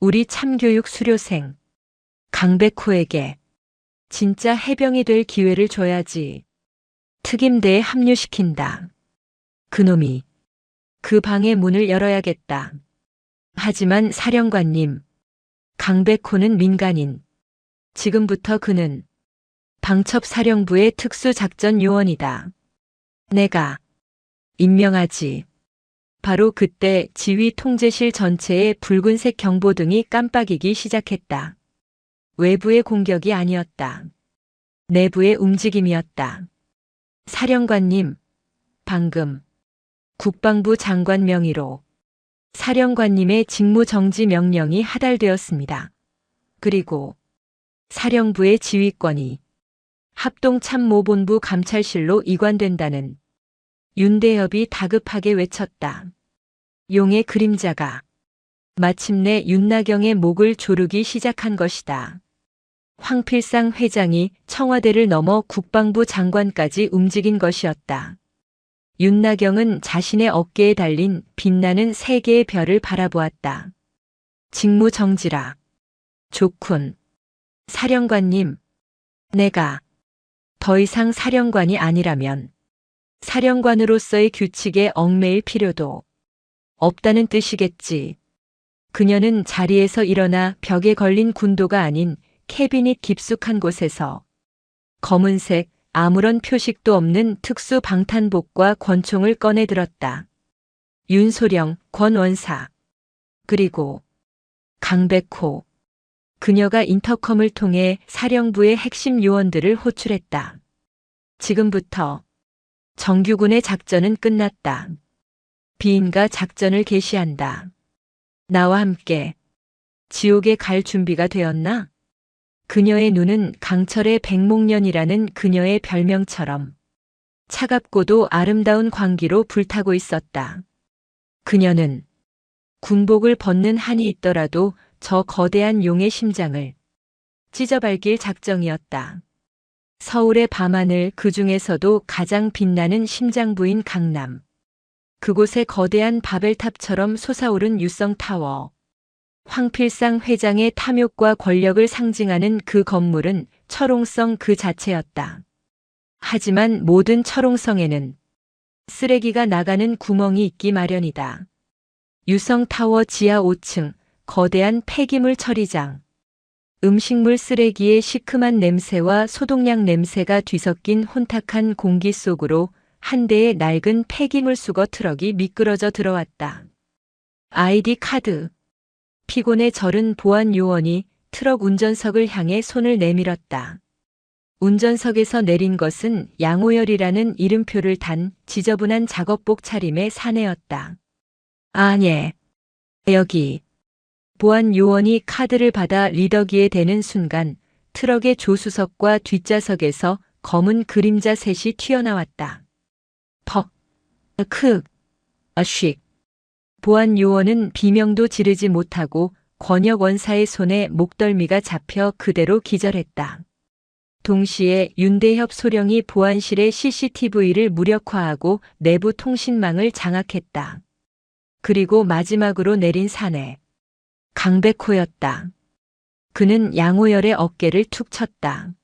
S1: 우리 참교육 수료생 강백호에게 진짜 해병이 될 기회를 줘야지. 특임대에 합류시킨다. 그놈이. 그 방의 문을 열어야겠다. 하지만 사령관님, 강백호는 민간인. 지금부터 그는 방첩사령부의 특수작전 요원이다. 내가 임명하지. 바로 그때 지휘 통제실 전체에 붉은색 경보등이 깜빡이기 시작했다. 외부의 공격이 아니었다. 내부의 움직임이었다. 사령관님, 방금 국방부 장관 명의로 사령관님의 직무정지 명령이 하달되었습니다. 그리고 사령부의 지휘권이 합동참모본부 감찰실로 이관된다는 윤대협이 다급하게 외쳤다. 용의 그림자가 마침내 윤나경의 목을 조르기 시작한 것이다. 황필상 회장이 청와대를 넘어 국방부 장관까지 움직인 것이었다. 윤나경은 자신의 어깨에 달린 빛나는 세 개의 별을 바라보았다. 직무 정지라. 좋군. 사령관님, 내가 더 이상 사령관이 아니라면 사령관으로서의 규칙에 얽매일 필요도 없다는 뜻이겠지. 그녀는 자리에서 일어나 벽에 걸린 군도가 아닌 캐비닛 깊숙한 곳에서 검은색 아무런 표식도 없는 특수 방탄복과 권총을 꺼내 들었다. 윤소령, 권원사, 그리고 강백호. 그녀가 인터컴을 통해 사령부의 핵심 요원들을 호출했다. 지금부터 정규군의 작전은 끝났다. 비인가 작전을 개시한다. 나와 함께 지옥에 갈 준비가 되었나? 그녀의 눈은 강철의 백목련이라는 그녀의 별명처럼 차갑고도 아름다운 광기로 불타고 있었다. 그녀는 군복을 벗는 한이 있더라도 저 거대한 용의 심장을 찢어밟길 작정이었다. 서울의 밤하늘, 그 중에서도 가장 빛나는 심장부인 강남. 그곳에 거대한 바벨탑처럼 솟아오른 유성타워. 황필상 회장의 탐욕과 권력을 상징하는 그 건물은 철옹성 그 자체였다. 하지만 모든 철옹성에는 쓰레기가 나가는 구멍이 있기 마련이다. 유성타워 지하 5층, 거대한 폐기물 처리장. 음식물 쓰레기의 시큼한 냄새와 소독약 냄새가 뒤섞인 혼탁한 공기 속으로 한 대의 낡은 폐기물 수거 트럭이 미끄러져 들어왔다. 아이디 카드. 피곤에 절은 보안 요원이 트럭 운전석을 향해 손을 내밀었다. 운전석에서 내린 것은 양호열이라는 이름표를 단 지저분한 작업복 차림의 사내였다. 아니, 여기. 보안 요원이 카드를 받아 리더기에 대는 순간 트럭의 조수석과 뒷좌석에서 검은 그림자 셋이 튀어나왔다. 퍽, 크, 쉿. 보안 요원은 비명도 지르지 못하고 권혁 원사의 손에 목덜미가 잡혀 그대로 기절했다. 동시에 윤대협 소령이 보안실의 CCTV를 무력화하고 내부 통신망을 장악했다. 그리고 마지막으로 내린 사내. 강백호였다. 그는 양호열의 어깨를 툭 쳤다.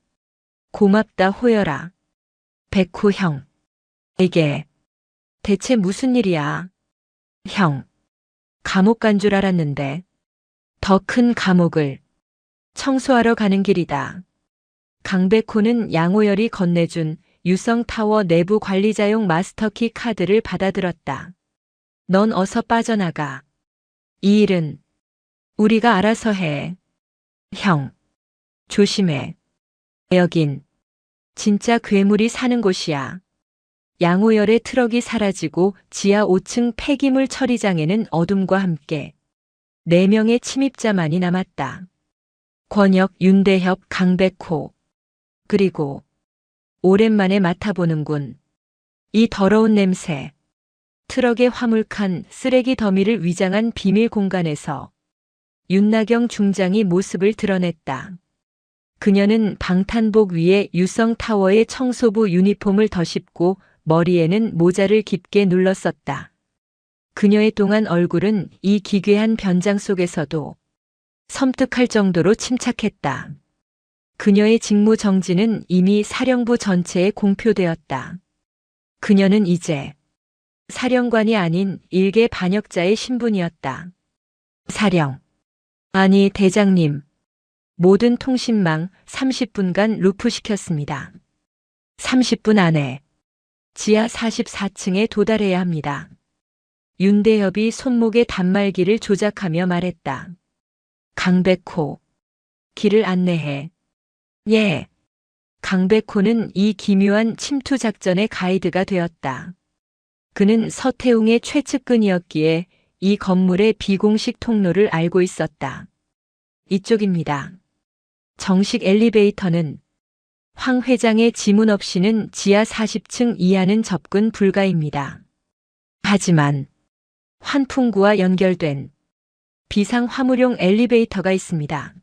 S1: 고맙다 호열아. 백호 형. 이게 대체 무슨 일이야? 형. 감옥 간 줄 알았는데 더 큰 감옥을 청소하러 가는 길이다. 강백호는 양호열이 건네준 유성타워 내부 관리자용 마스터키 카드를 받아들었다. 넌 어서 빠져나가. 이 일은 우리가 알아서 해. 형, 조심해. 여긴 진짜 괴물이 사는 곳이야. 양호열의 트럭이 사라지고 지하 5층 폐기물 처리장에는 어둠과 함께 4명의 침입자만이 남았다. 권혁, 윤대협, 강백호. 그리고 오랜만에 맡아보는군. 이 더러운 냄새. 트럭의 화물칸, 쓰레기 더미를 위장한 비밀 공간에서 윤나경 중장이 모습을 드러냈다. 그녀는 방탄복 위에 유성타워의 청소부 유니폼을 덧입고 머리에는 모자를 깊게 눌렀었다. 그녀의 동안 얼굴은 이 기괴한 변장 속에서도 섬뜩할 정도로 침착했다. 그녀의 직무 정지는 이미 사령부 전체에 공표되었다. 그녀는 이제 사령관이 아닌 일개 반역자의 신분이었다. 사령. 아니, 대장님. 모든 통신망 30분간 루프시켰습니다. 30분 안에 지하 44층에 도달해야 합니다. 윤대엽이 손목의 단말기를 조작하며 말했다. 강백호. 길을 안내해. 예. 강백호는 이 기묘한 침투 작전의 가이드가 되었다. 그는 서태웅의 최측근이었기에 이 건물의 비공식 통로를 알고 있었다. 이쪽입니다. 정식 엘리베이터는 황 회장의 지문 없이는 지하 40층 이하는 접근 불가입니다. 하지만 환풍구와 연결된 비상 화물용 엘리베이터가 있습니다.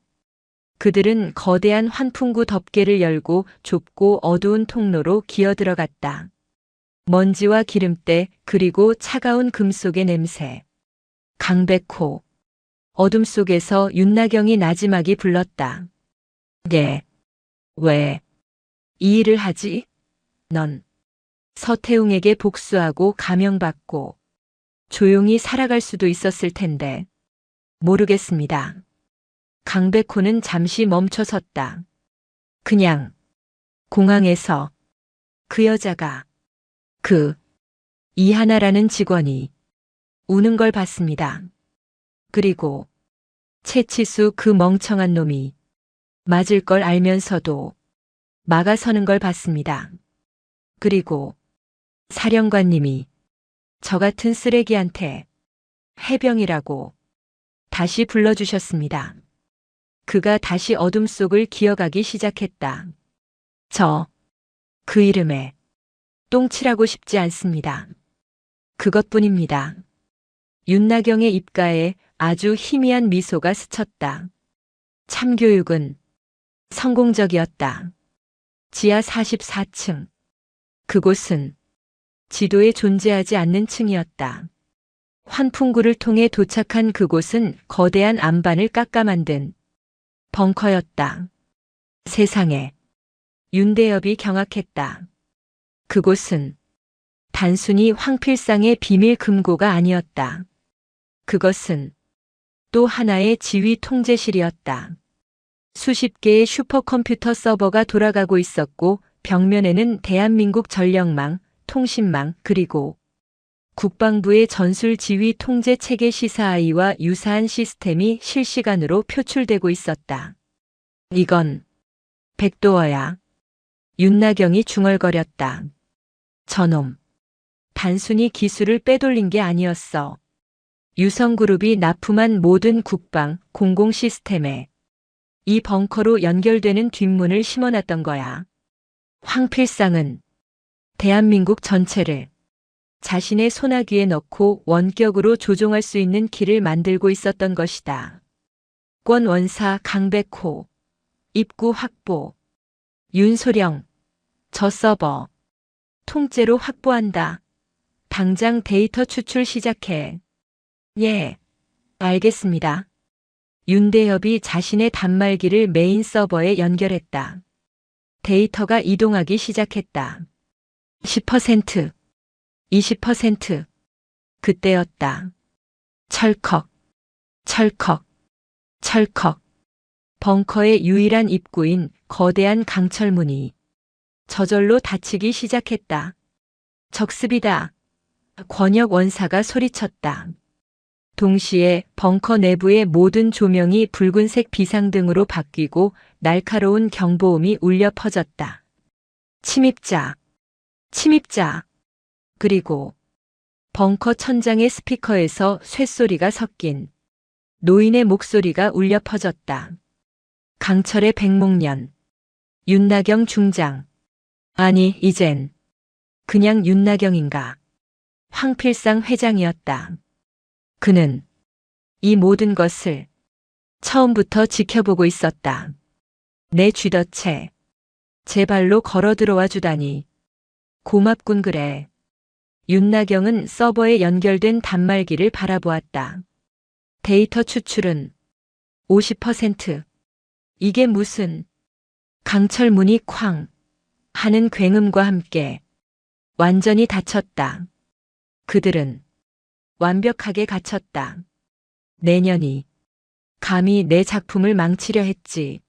S1: 그들은 거대한 환풍구 덮개를 열고 좁고 어두운 통로로 기어들어갔다. 먼지와 기름때 그리고 차가운 금속의 냄새. 강백호. 어둠 속에서 윤나경이 나지막이 불렀다. 예. 왜? 이 일을 하지? 넌 서태웅에게 복수하고 감형받고 조용히 살아갈 수도 있었을 텐데. 모르겠습니다. 강백호는 잠시 멈춰섰다. 그냥 공항에서 그 여자가 이하나라는 직원이 우는 걸 봤습니다. 그리고 채치수 그 멍청한 놈이 맞을 걸 알면서도 막아서는 걸 봤습니다. 그리고 사령관님이 저 같은 쓰레기한테 해병이라고 다시 불러주셨습니다. 그가 다시 어둠 속을 기어가기 시작했다. 그 이름에 똥칠하고 싶지 않습니다. 그것뿐입니다. 윤나경의 입가에 아주 희미한 미소가 스쳤다. 참교육은 성공적이었다. 지하 44층. 그곳은 지도에 존재하지 않는 층이었다. 환풍구를 통해 도착한 그곳은 거대한 안반을 깎아 만든 벙커였다. 세상에. 윤대엽이 경악했다. 그곳은 단순히 황필상의 비밀 금고가 아니었다. 그것은 또 하나의 지휘 통제실이었다. 수십 개의 슈퍼컴퓨터 서버가 돌아가고 있었고 벽면에는 대한민국 전력망, 통신망 그리고 국방부의 전술 지휘 통제 체계 시사아이와 유사한 시스템이 실시간으로 표출되고 있었다. 이건 백도어야. 윤나경이 중얼거렸다. 저놈. 단순히 기술을 빼돌린 게 아니었어. 유성그룹이 납품한 모든 국방, 공공 시스템에 이 벙커로 연결되는 뒷문을 심어놨던 거야. 황필상은 대한민국 전체를 자신의 소나귀에 넣고 원격으로 조종할 수 있는 길을 만들고 있었던 것이다. 권 원사 강백호, 입구 확보, 윤소령, 저 서버, 통째로 확보한다. 당장 데이터 추출 시작해. 예, 알겠습니다. 윤대엽이 자신의 단말기를 메인 서버에 연결했다. 데이터가 이동하기 시작했다. 10%, 20%. 그때였다. 철컥, 철컥, 철컥. 벙커의 유일한 입구인 거대한 강철문이 저절로 닫히기 시작했다. 적습이다. 권혁 원사가 소리쳤다. 동시에 벙커 내부의 모든 조명이 붉은색 비상등으로 바뀌고 날카로운 경보음이 울려 퍼졌다. 침입자, 침입자. 그리고 벙커 천장의 스피커에서 쇳소리가 섞인 노인의 목소리가 울려 퍼졌다. 강철의 백목련. 윤나경 중장. 아니, 이젠 그냥 윤나경인가. 황필상 회장이었다. 그는 이 모든 것을 처음부터 지켜보고 있었다. 내 쥐덫에 제 발로 걸어 들어와 주다니. 고맙군 그래. 윤나경은 서버에 연결된 단말기를 바라보았다. 데이터 추출은 50%. 이게 무슨 강철 문이 쾅 하는 굉음과 함께 완전히 닫혔다. 그들은 완벽하게 갇혔다. 내년이 감히 내 작품을 망치려 했지.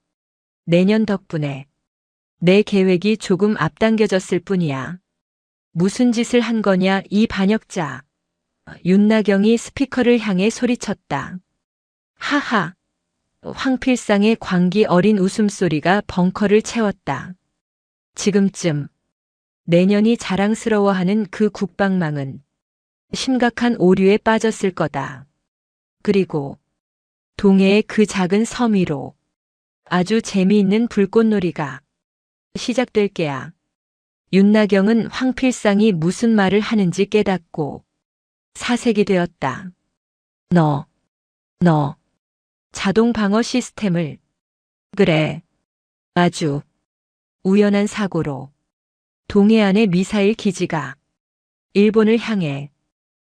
S1: 내년 덕분에 내 계획이 조금 앞당겨졌을 뿐이야. 무슨 짓을 한 거냐 이 반역자. 윤나경이 스피커를 향해 소리쳤다. 하하. 황필상의 광기 어린 웃음소리가 벙커를 채웠다. 지금쯤 내년이 자랑스러워하는 그 국방망은 심각한 오류에 빠졌을 거다. 그리고 동해의 그 작은 섬 위로 아주 재미있는 불꽃놀이가 시작될 게야. 윤나경은 황필상이 무슨 말을 하는지 깨닫고 사색이 되었다. 너 자동 방어 시스템을. 그래. 아주 우연한 사고로 동해안의 미사일 기지가 일본을 향해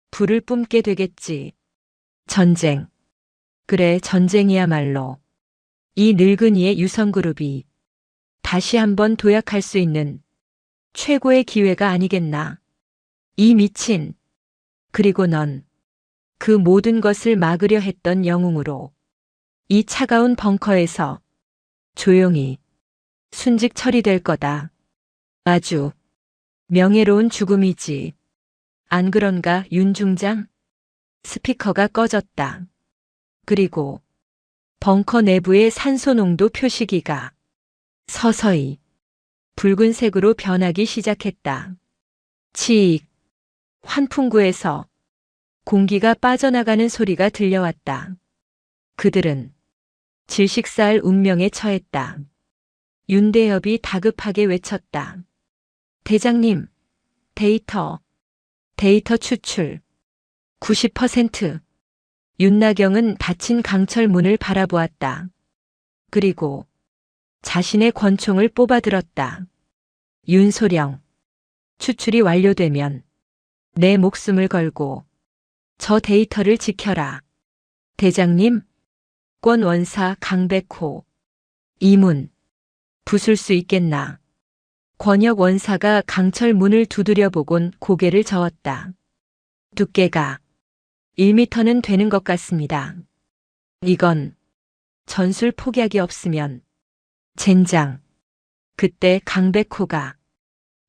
S1: 불을 뿜게 되겠지. 전쟁. 그래, 전쟁이야말로 이 늙은이의 유성그룹이 다시 한번 도약할 수 있는 최고의 기회가 아니겠나. 이 미친. 그리고 넌 그 모든 것을 막으려 했던 영웅으로 이 차가운 벙커에서 조용히 순직 처리될 거다. 아주 명예로운 죽음이지. 안 그런가, 윤 중장? 스피커가 꺼졌다. 그리고 벙커 내부의 산소 농도 표시기가 서서히 붉은색으로 변하기 시작했다. 치익. 환풍구에서 공기가 빠져나가는 소리가 들려왔다. 그들은 질식사할 운명에 처했다. 윤대엽이 다급하게 외쳤다. 대장님, 데이터 추출 90%. 윤나경은 닫힌 강철 문을 바라보았다. 그리고 자신의 권총을 뽑아들었다. 윤소령, 추출이 완료되면 내 목숨을 걸고 저 데이터를 지켜라. 대장님, 권 원사 강백호. 이 문 부술 수 있겠나? 권혁 원사가 강철 문을 두드려 보곤 고개를 저었다. 두께가 1미터는 되는 것 같습니다. 이건 전술 폭약이 없으면 젠장. 그때 강백호가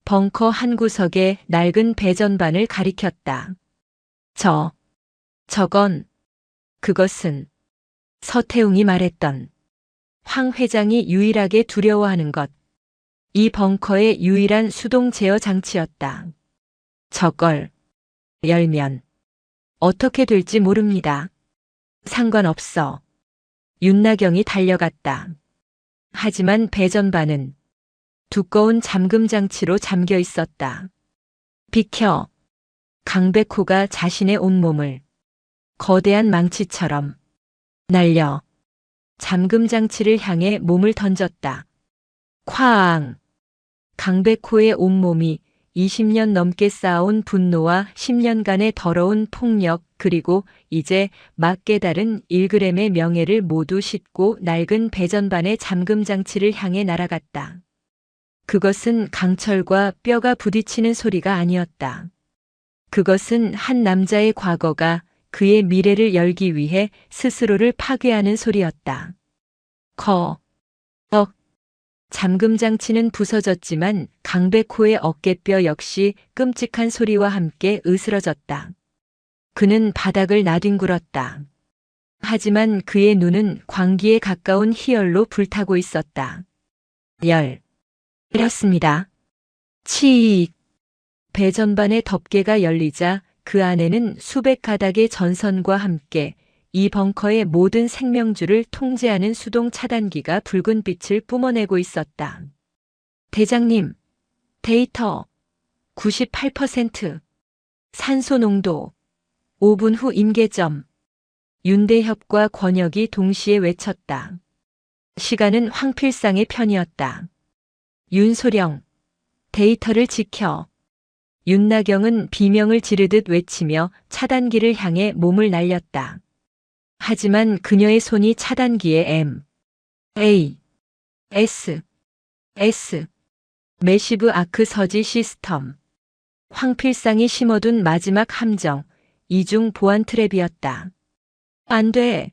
S1: 벙커 한 구석에 낡은 배전반을 가리켰다. 그것은 서태웅이 말했던 황 회장이 유일하게 두려워하는 것. 이 벙커의 유일한 수동 제어 장치였다. 저걸 열면 어떻게 될지 모릅니다. 상관없어. 윤나경이 달려갔다. 하지만 배전반은 두꺼운 잠금 장치로 잠겨 있었다. 비켜. 강백호가 자신의 온몸을 거대한 망치처럼 날려 잠금 장치를 향해 몸을 던졌다. 쾅! 강백호의 온몸이 20년 넘게 쌓아온 분노와 10년간의 더러운 폭력, 그리고 이제 막 깨달은 1g의 명예를 모두 싣고 낡은 배전반의 잠금 장치를 향해 날아갔다. 그것은 강철과 뼈가 부딪히는 소리가 아니었다. 그것은 한 남자의 과거가 그의 미래를 열기 위해 스스로를 파괴하는 소리였다. 잠금 장치는 부서졌지만 강백호의 어깨뼈 역시 끔찍한 소리와 함께 으스러졌다. 그는 바닥을 나뒹굴었다. 하지만 그의 눈은 광기에 가까운 희열로 불타고 있었다. 열렸습니다. 치익. 배전반의 덮개가 열리자 그 안에는 수백 가닥의 전선과 함께 이 벙커의 모든 생명줄을 통제하는 수동 차단기가 붉은 빛을 뿜어내고 있었다. 대장님, 데이터 98%. 산소 농도 5분 후 임계점. 윤대협과 권혁이 동시에 외쳤다. 시간은 황필상의 편이었다. 윤소령, 데이터를 지켜. 윤나경은 비명을 지르듯 외치며 차단기를 향해 몸을 날렸다. 하지만 그녀의 손이 차단기에 M, A, S, S. 매시브 아크 서지 시스템. 황필상이 심어둔 마지막 함정, 이중 보안 트랩이었다. 안 돼.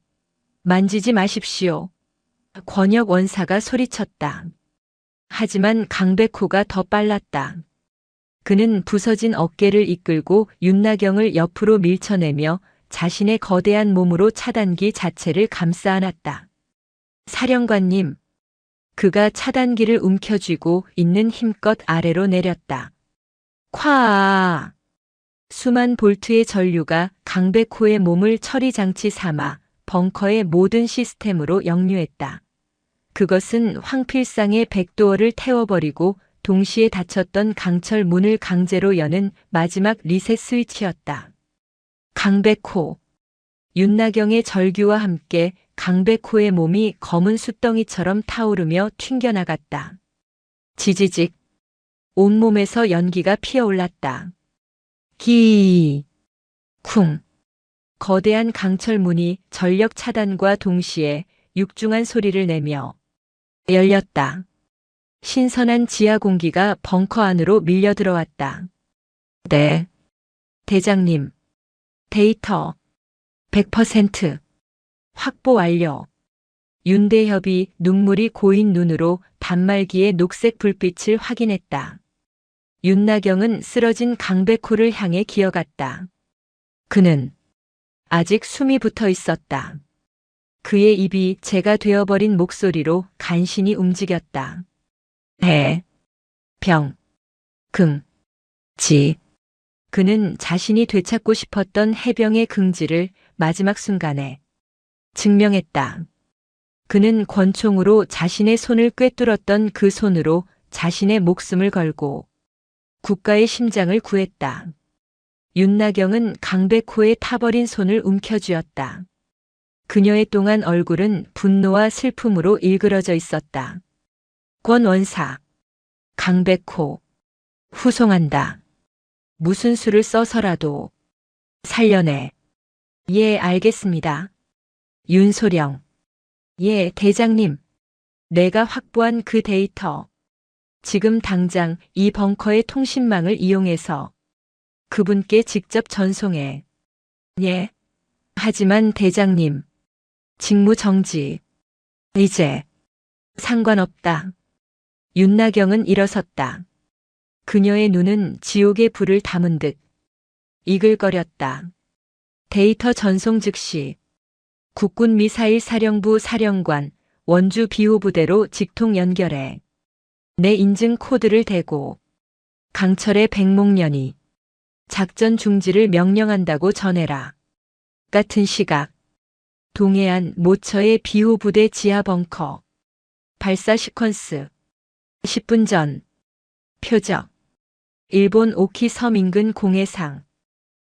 S1: 만지지 마십시오. 권혁 원사가 소리쳤다. 하지만 강백호가 더 빨랐다. 그는 부서진 어깨를 이끌고 윤나경을 옆으로 밀쳐내며 자신의 거대한 몸으로 차단기 자체를 감싸 안았다. 사령관님. 그가 차단기를 움켜쥐고 있는 힘껏 아래로 내렸다. 콱! 수만 볼트의 전류가 강백호의 몸을 처리장치 삼아 벙커의 모든 시스템으로 역류했다. 그것은 황필상의 백도어를 태워버리고 동시에 닫혔던 강철 문을 강제로 여는 마지막 리셋 스위치였다. 강백호. 윤나경의 절규와 함께 강백호의 몸이 검은 숫덩이처럼 타오르며 튕겨나갔다. 지지직. 온몸에서 연기가 피어올랐다. 기. 쿵. 거대한 강철문이 전력 차단과 동시에 육중한 소리를 내며 열렸다. 신선한 지하 공기가 벙커 안으로 밀려 들어왔다. 네. 대장님. 데이터 100% 확보 완료. 윤대협이 눈물이 고인 눈으로 단말기의 녹색 불빛을 확인했다. 윤나경은 쓰러진 강백호를 향해 기어갔다. 그는 아직 숨이 붙어 있었다. 그의 입이 재가 되어버린 목소리로 간신히 움직였다. 해, 병, 긍, 지. 그는 자신이 되찾고 싶었던 해병의 긍지를 마지막 순간에 증명했다. 그는 권총으로 자신의 손을 꿰뚫었던 그 손으로 자신의 목숨을 걸고 국가의 심장을 구했다. 윤나경은 강백호의 타버린 손을 움켜쥐었다. 그녀의 동안 얼굴은 분노와 슬픔으로 일그러져 있었다. 권 원사. 강백호. 후송한다. 무슨 수를 써서라도 살려내. 예, 알겠습니다. 윤소령. 예, 대장님. 내가 확보한 그 데이터. 지금 당장 이 벙커의 통신망을 이용해서 그분께 직접 전송해. 예. 하지만 대장님. 직무 정지. 이제 상관없다. 윤나경은 일어섰다. 그녀의 눈은 지옥의 불을 담은 듯 이글거렸다. 데이터 전송 즉시 국군 미사일 사령부 사령관 원주 비호부대로 직통 연결해. 내 인증 코드를 대고 강철의 백목련이 작전 중지를 명령한다고 전해라. 같은 시각 동해안 모처의 비호부대 지하 벙커 발사 시퀀스 10분 전 표적 일본 오키 섬 인근 공해상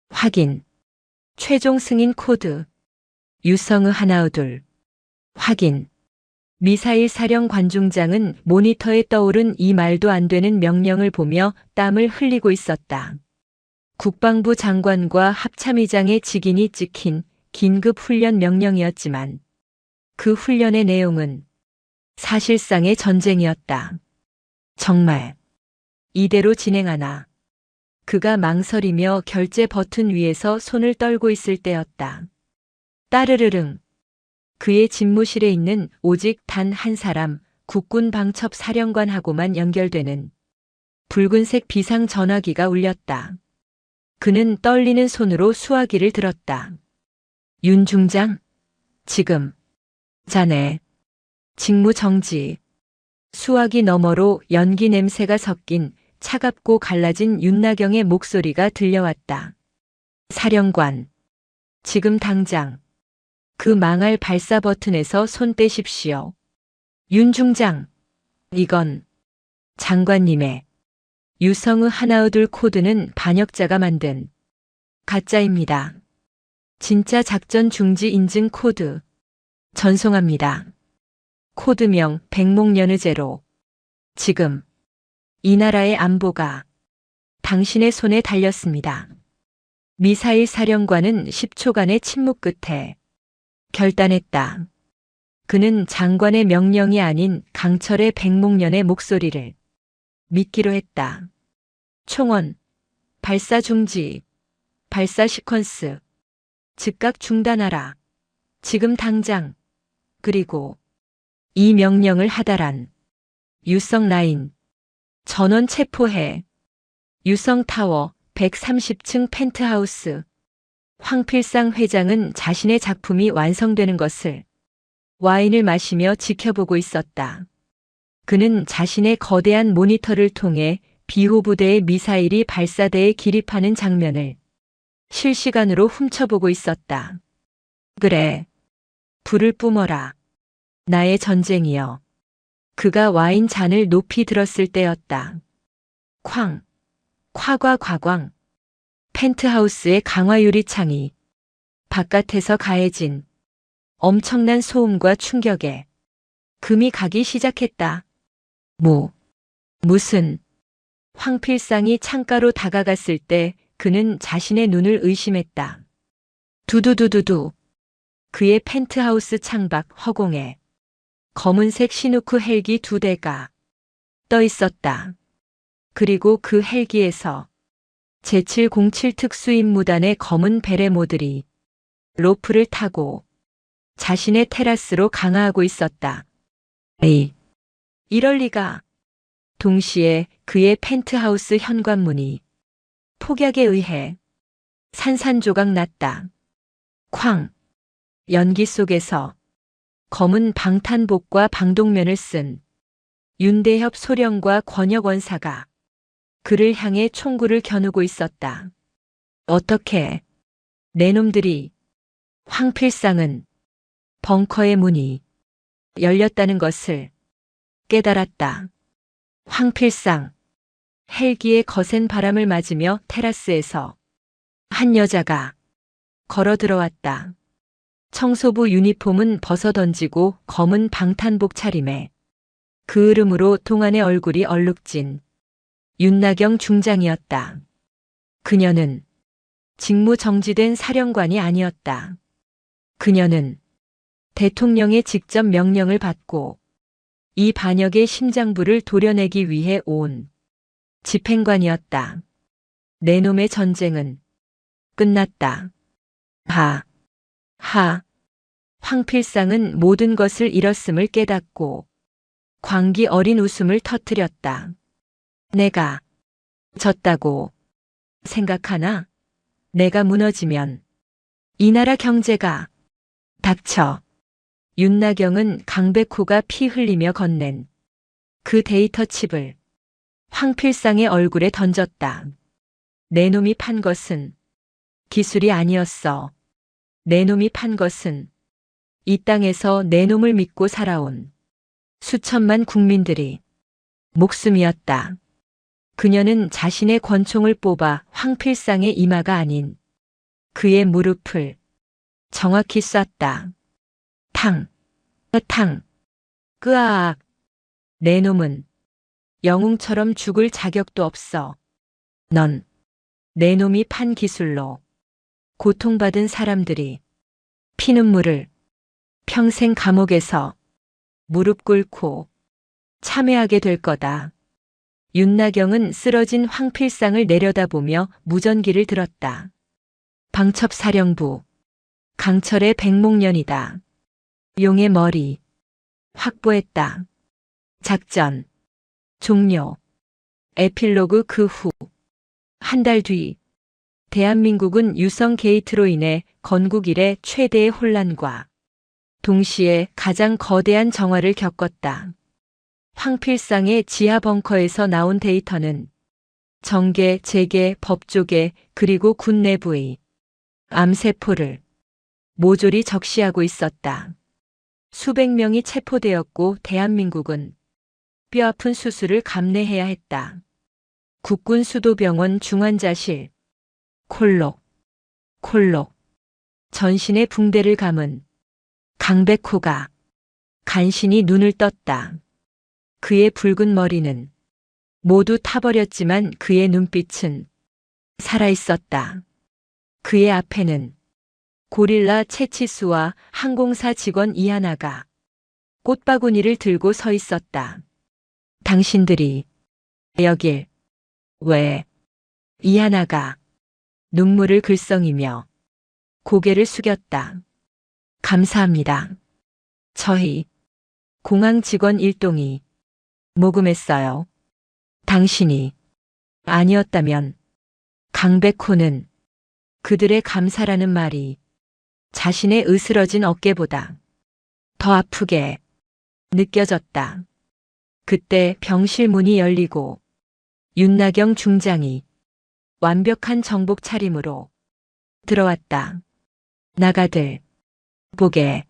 S1: 확인 최종 승인 코드 유성의 하나둘 확인 미사일 사령 관중장은 모니터에 떠오른 이 말도 안 되는 명령을 보며 땀을 흘리고 있었다. 국방부 장관과 합참의장의 직인이 찍힌 긴급 훈련 명령이었지만 그 훈련의 내용은 사실상의 전쟁이었다. 정말 이대로 진행하나. 그가 망설이며 결제 버튼 위에서 손을 떨고 있을 때였다. 따르르릉. 그의 집무실에 있는 오직 단 한 사람, 국군 방첩 사령관하고만 연결되는 붉은색 비상 전화기가 울렸다. 그는 떨리는 손으로 수화기를 들었다. 윤 중장? 지금. 자네. 직무 정지. 수화기 너머로 연기 냄새가 섞인 차갑고 갈라진 윤나경의 목소리가 들려왔다. 사령관. 지금 당장. 그 망할 발사 버튼에서 손 떼십시오. 윤 중장. 이건 장관님의 유성의 하나둘 코드는 반역자가 만든 가짜입니다. 진짜 작전 중지 인증 코드 전송합니다. 코드명 백목련의제로 지금 이 나라의 안보가 당신의 손에 달렸습니다. 미사일 사령관은 10초간의 침묵 끝에 결단했다. 그는 장관의 명령이 아닌 강철의 백목련의 목소리를 믿기로 했다. 총원, 발사 중지, 발사 시퀀스, 즉각 중단하라. 지금 당장. 그리고 이 명령을 하다란. 유성 라인, 전원 체포해. 유성 타워 130층 펜트하우스. 황필상 회장은 자신의 작품이 완성되는 것을 와인을 마시며 지켜보고 있었다. 그는 자신의 거대한 모니터를 통해 비호부대의 미사일이 발사대에 기립하는 장면을 실시간으로 훔쳐보고 있었다. 그래. 불을 뿜어라. 나의 전쟁이여. 그가 와인 잔을 높이 들었을 때였다. 쾅. 夸과과광. 펜트하우스의 강화유리 창이 바깥에서 가해진 엄청난 소음과 충격에 금이 가기 시작했다. 무슨. 황필상이 창가로 다가갔을 때 그는 자신의 눈을 의심했다. 두두두두두. 그의 펜트하우스 창밖 허공에 검은색 시누크 헬기 2대가 떠 있었다. 그리고 그 헬기에서 제707 특수임무단의 검은 베레모들이 로프를 타고 자신의 테라스로 강화하고 있었다. 에이, 이럴 리가. 동시에 그의 펜트하우스 현관문이 폭약에 의해 산산조각 났다. 쾅. 연기 속에서 검은 방탄복과 방독면을 쓴 윤대협 소령과 권혁 원사가 그를 향해 총구를 겨누고 있었다. 어떻게. 내 놈들이. 황필상은 벙커의 문이 열렸다는 것을 깨달았다. 황필상. 헬기의 거센 바람을 맞으며 테라스에서 한 여자가 걸어 들어왔다. 청소부 유니폼은 벗어던지고 검은 방탄복 차림에 그을음으로 동안의 얼굴이 얼룩진 윤나경 중장이었다. 그녀는 직무 정지된 사령관이 아니었다. 그녀는 대통령의 직접 명령을 받고 이 반역의 심장부를 도려내기 위해 온 집행관이었다. 내 놈의 전쟁은 끝났다. 황필상은 모든 것을 잃었음을 깨닫고 광기 어린 웃음을 터뜨렸다. 내가 졌다고 생각하나? 내가 무너지면 이 나라 경제가. 닥쳐. 윤나경은 강백호가 피 흘리며 건넨 그 데이터 칩을 황필상의 얼굴에 던졌다. 내 놈이 판 것은 기술이 아니었어. 내 놈이 판 것은 이 땅에서 내 놈을 믿고 살아온 수천만 국민들이 목숨이었다. 그녀는 자신의 권총을 뽑아 황필상의 이마가 아닌 그의 무릎을 정확히 쐈다. 탕. 끄아악. 내 놈은 영웅처럼 죽을 자격도 없어. 넌 내 놈이 판 기술로 고통받은 사람들이 피눈물을 평생 감옥에서 무릎 꿇고 참회하게 될 거다. 윤나경은 쓰러진 황필상을 내려다보며 무전기를 들었다. 방첩사령부. 강철의 백목련이다. 용의 머리. 확보했다. 작전 종료. 에필로그. 그 후 한 달 뒤 대한민국은 유성 게이트로 인해 건국 이래 최대의 혼란과 동시에 가장 거대한 정화를 겪었다. 황필상의 지하 벙커에서 나온 데이터는 정계, 재계, 법조계 그리고 군 내부의 암세포를 모조리 적시하고 있었다. 수백 명이 체포되었고 대한민국은 뼈아픈 수술을 감내해야 했다. 국군 수도병원 중환자실. 콜록. 전신에 붕대를 감은 강백호가 간신히 눈을 떴다. 그의 붉은 머리는 모두 타버렸지만 그의 눈빛은 살아있었다. 그의 앞에는 고릴라 채치수와 항공사 직원 이하나가 꽃바구니를 들고 서 있었다. 당신들이 여길 왜? 이하나가 눈물을 글썽이며 고개를 숙였다. 감사합니다. 저희 공항 직원 일동이 모금했어요. 당신이 아니었다면 강백호는 그들의 감사라는 말이 자신의 으스러진 어깨보다 더 아프게 느껴졌다. 그때 병실 문이 열리고 윤나경 중장이 완벽한 정복 차림으로 들어왔다. 나가들 보게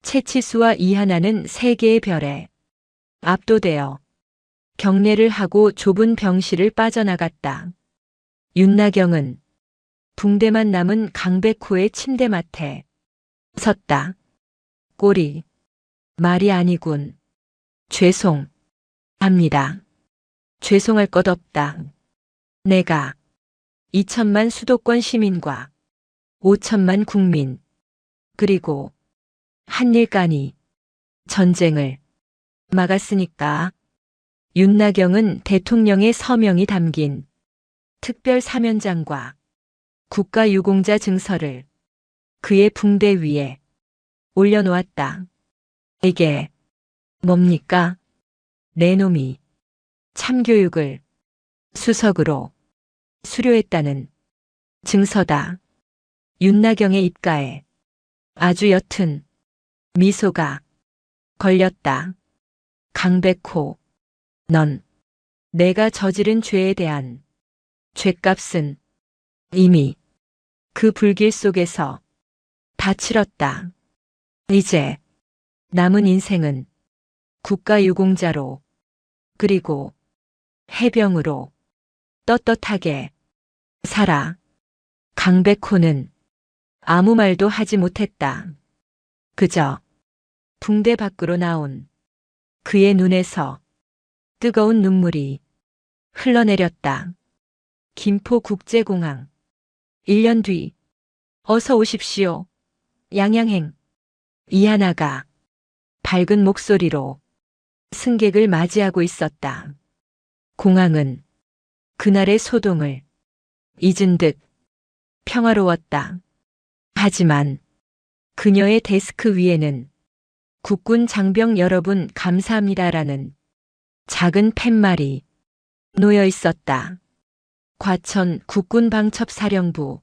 S1: 채치수와 이하나는 세 개의 별에 압도되어 경례를 하고 좁은 병실을 빠져나갔다. 윤나경은 붕대만 남은 강백호의 침대맡에 섰다. 꼴이 말이 아니군. 죄송합니다. 죄송할 것 없다. 내가 2천만 수도권 시민과 5천만 국민 그리고 한일간이 전쟁을 막았으니까. 윤나경은 대통령의 서명이 담긴 특별 사면장과 국가유공자 증서를 그의 붕대 위에 올려놓았다. 이게 뭡니까? 내 놈이 참교육을 수석으로 수료했다는 증서다. 윤나경의 입가에 아주 옅은 미소가 걸렸다. 강백호, 넌 내가 저지른 죄에 대한 죗값은 이미 그 불길 속에서 다 치렀다. 이제 남은 인생은 국가유공자로 그리고 해병으로 떳떳하게 살아. 강백호는 아무 말도 하지 못했다. 그저 붕대 밖으로 나온 그의 눈에서 뜨거운 눈물이 흘러내렸다. 김포국제공항. 1년 뒤. 어서 오십시오. 양양행. 이하나가 밝은 목소리로 승객을 맞이하고 있었다. 공항은 그날의 소동을 잊은 듯 평화로웠다. 하지만 그녀의 데스크 위에는 국군 장병 여러분 감사합니다라는 작은 팻말이 놓여 있었다. 과천 국군방첩사령부.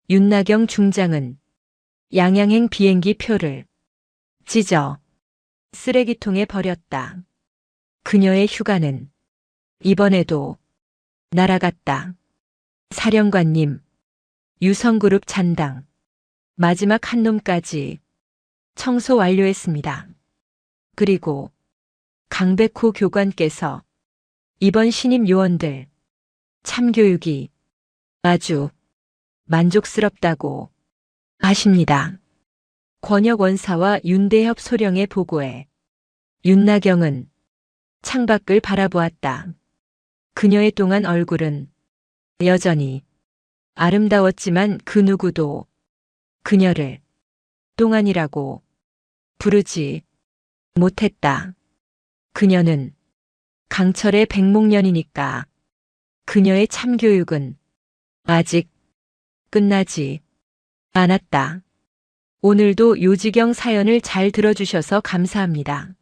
S1: 윤나경 중장은 양양행 비행기 표를 찢어 쓰레기통에 버렸다. 그녀의 휴가는 이번에도 날아갔다. 사령관님, 유성그룹 잔당 마지막 한 놈까지 청소 완료했습니다. 그리고 강백호 교관께서 이번 신임 요원들 참교육이 아주 만족스럽다고 하십니다. 권혁 원사와 윤대협 소령의 보고에 윤나경은 창밖을 바라보았다. 그녀의 동안 얼굴은 여전히 아름다웠지만 그 누구도 그녀를 동안이라고 부르지 못했다. 그녀는 강철의 백목년이니까. 그녀의 참교육은 아직 끝나지 않았다. 오늘도 요지경 사연을 잘 들어주셔서 감사합니다.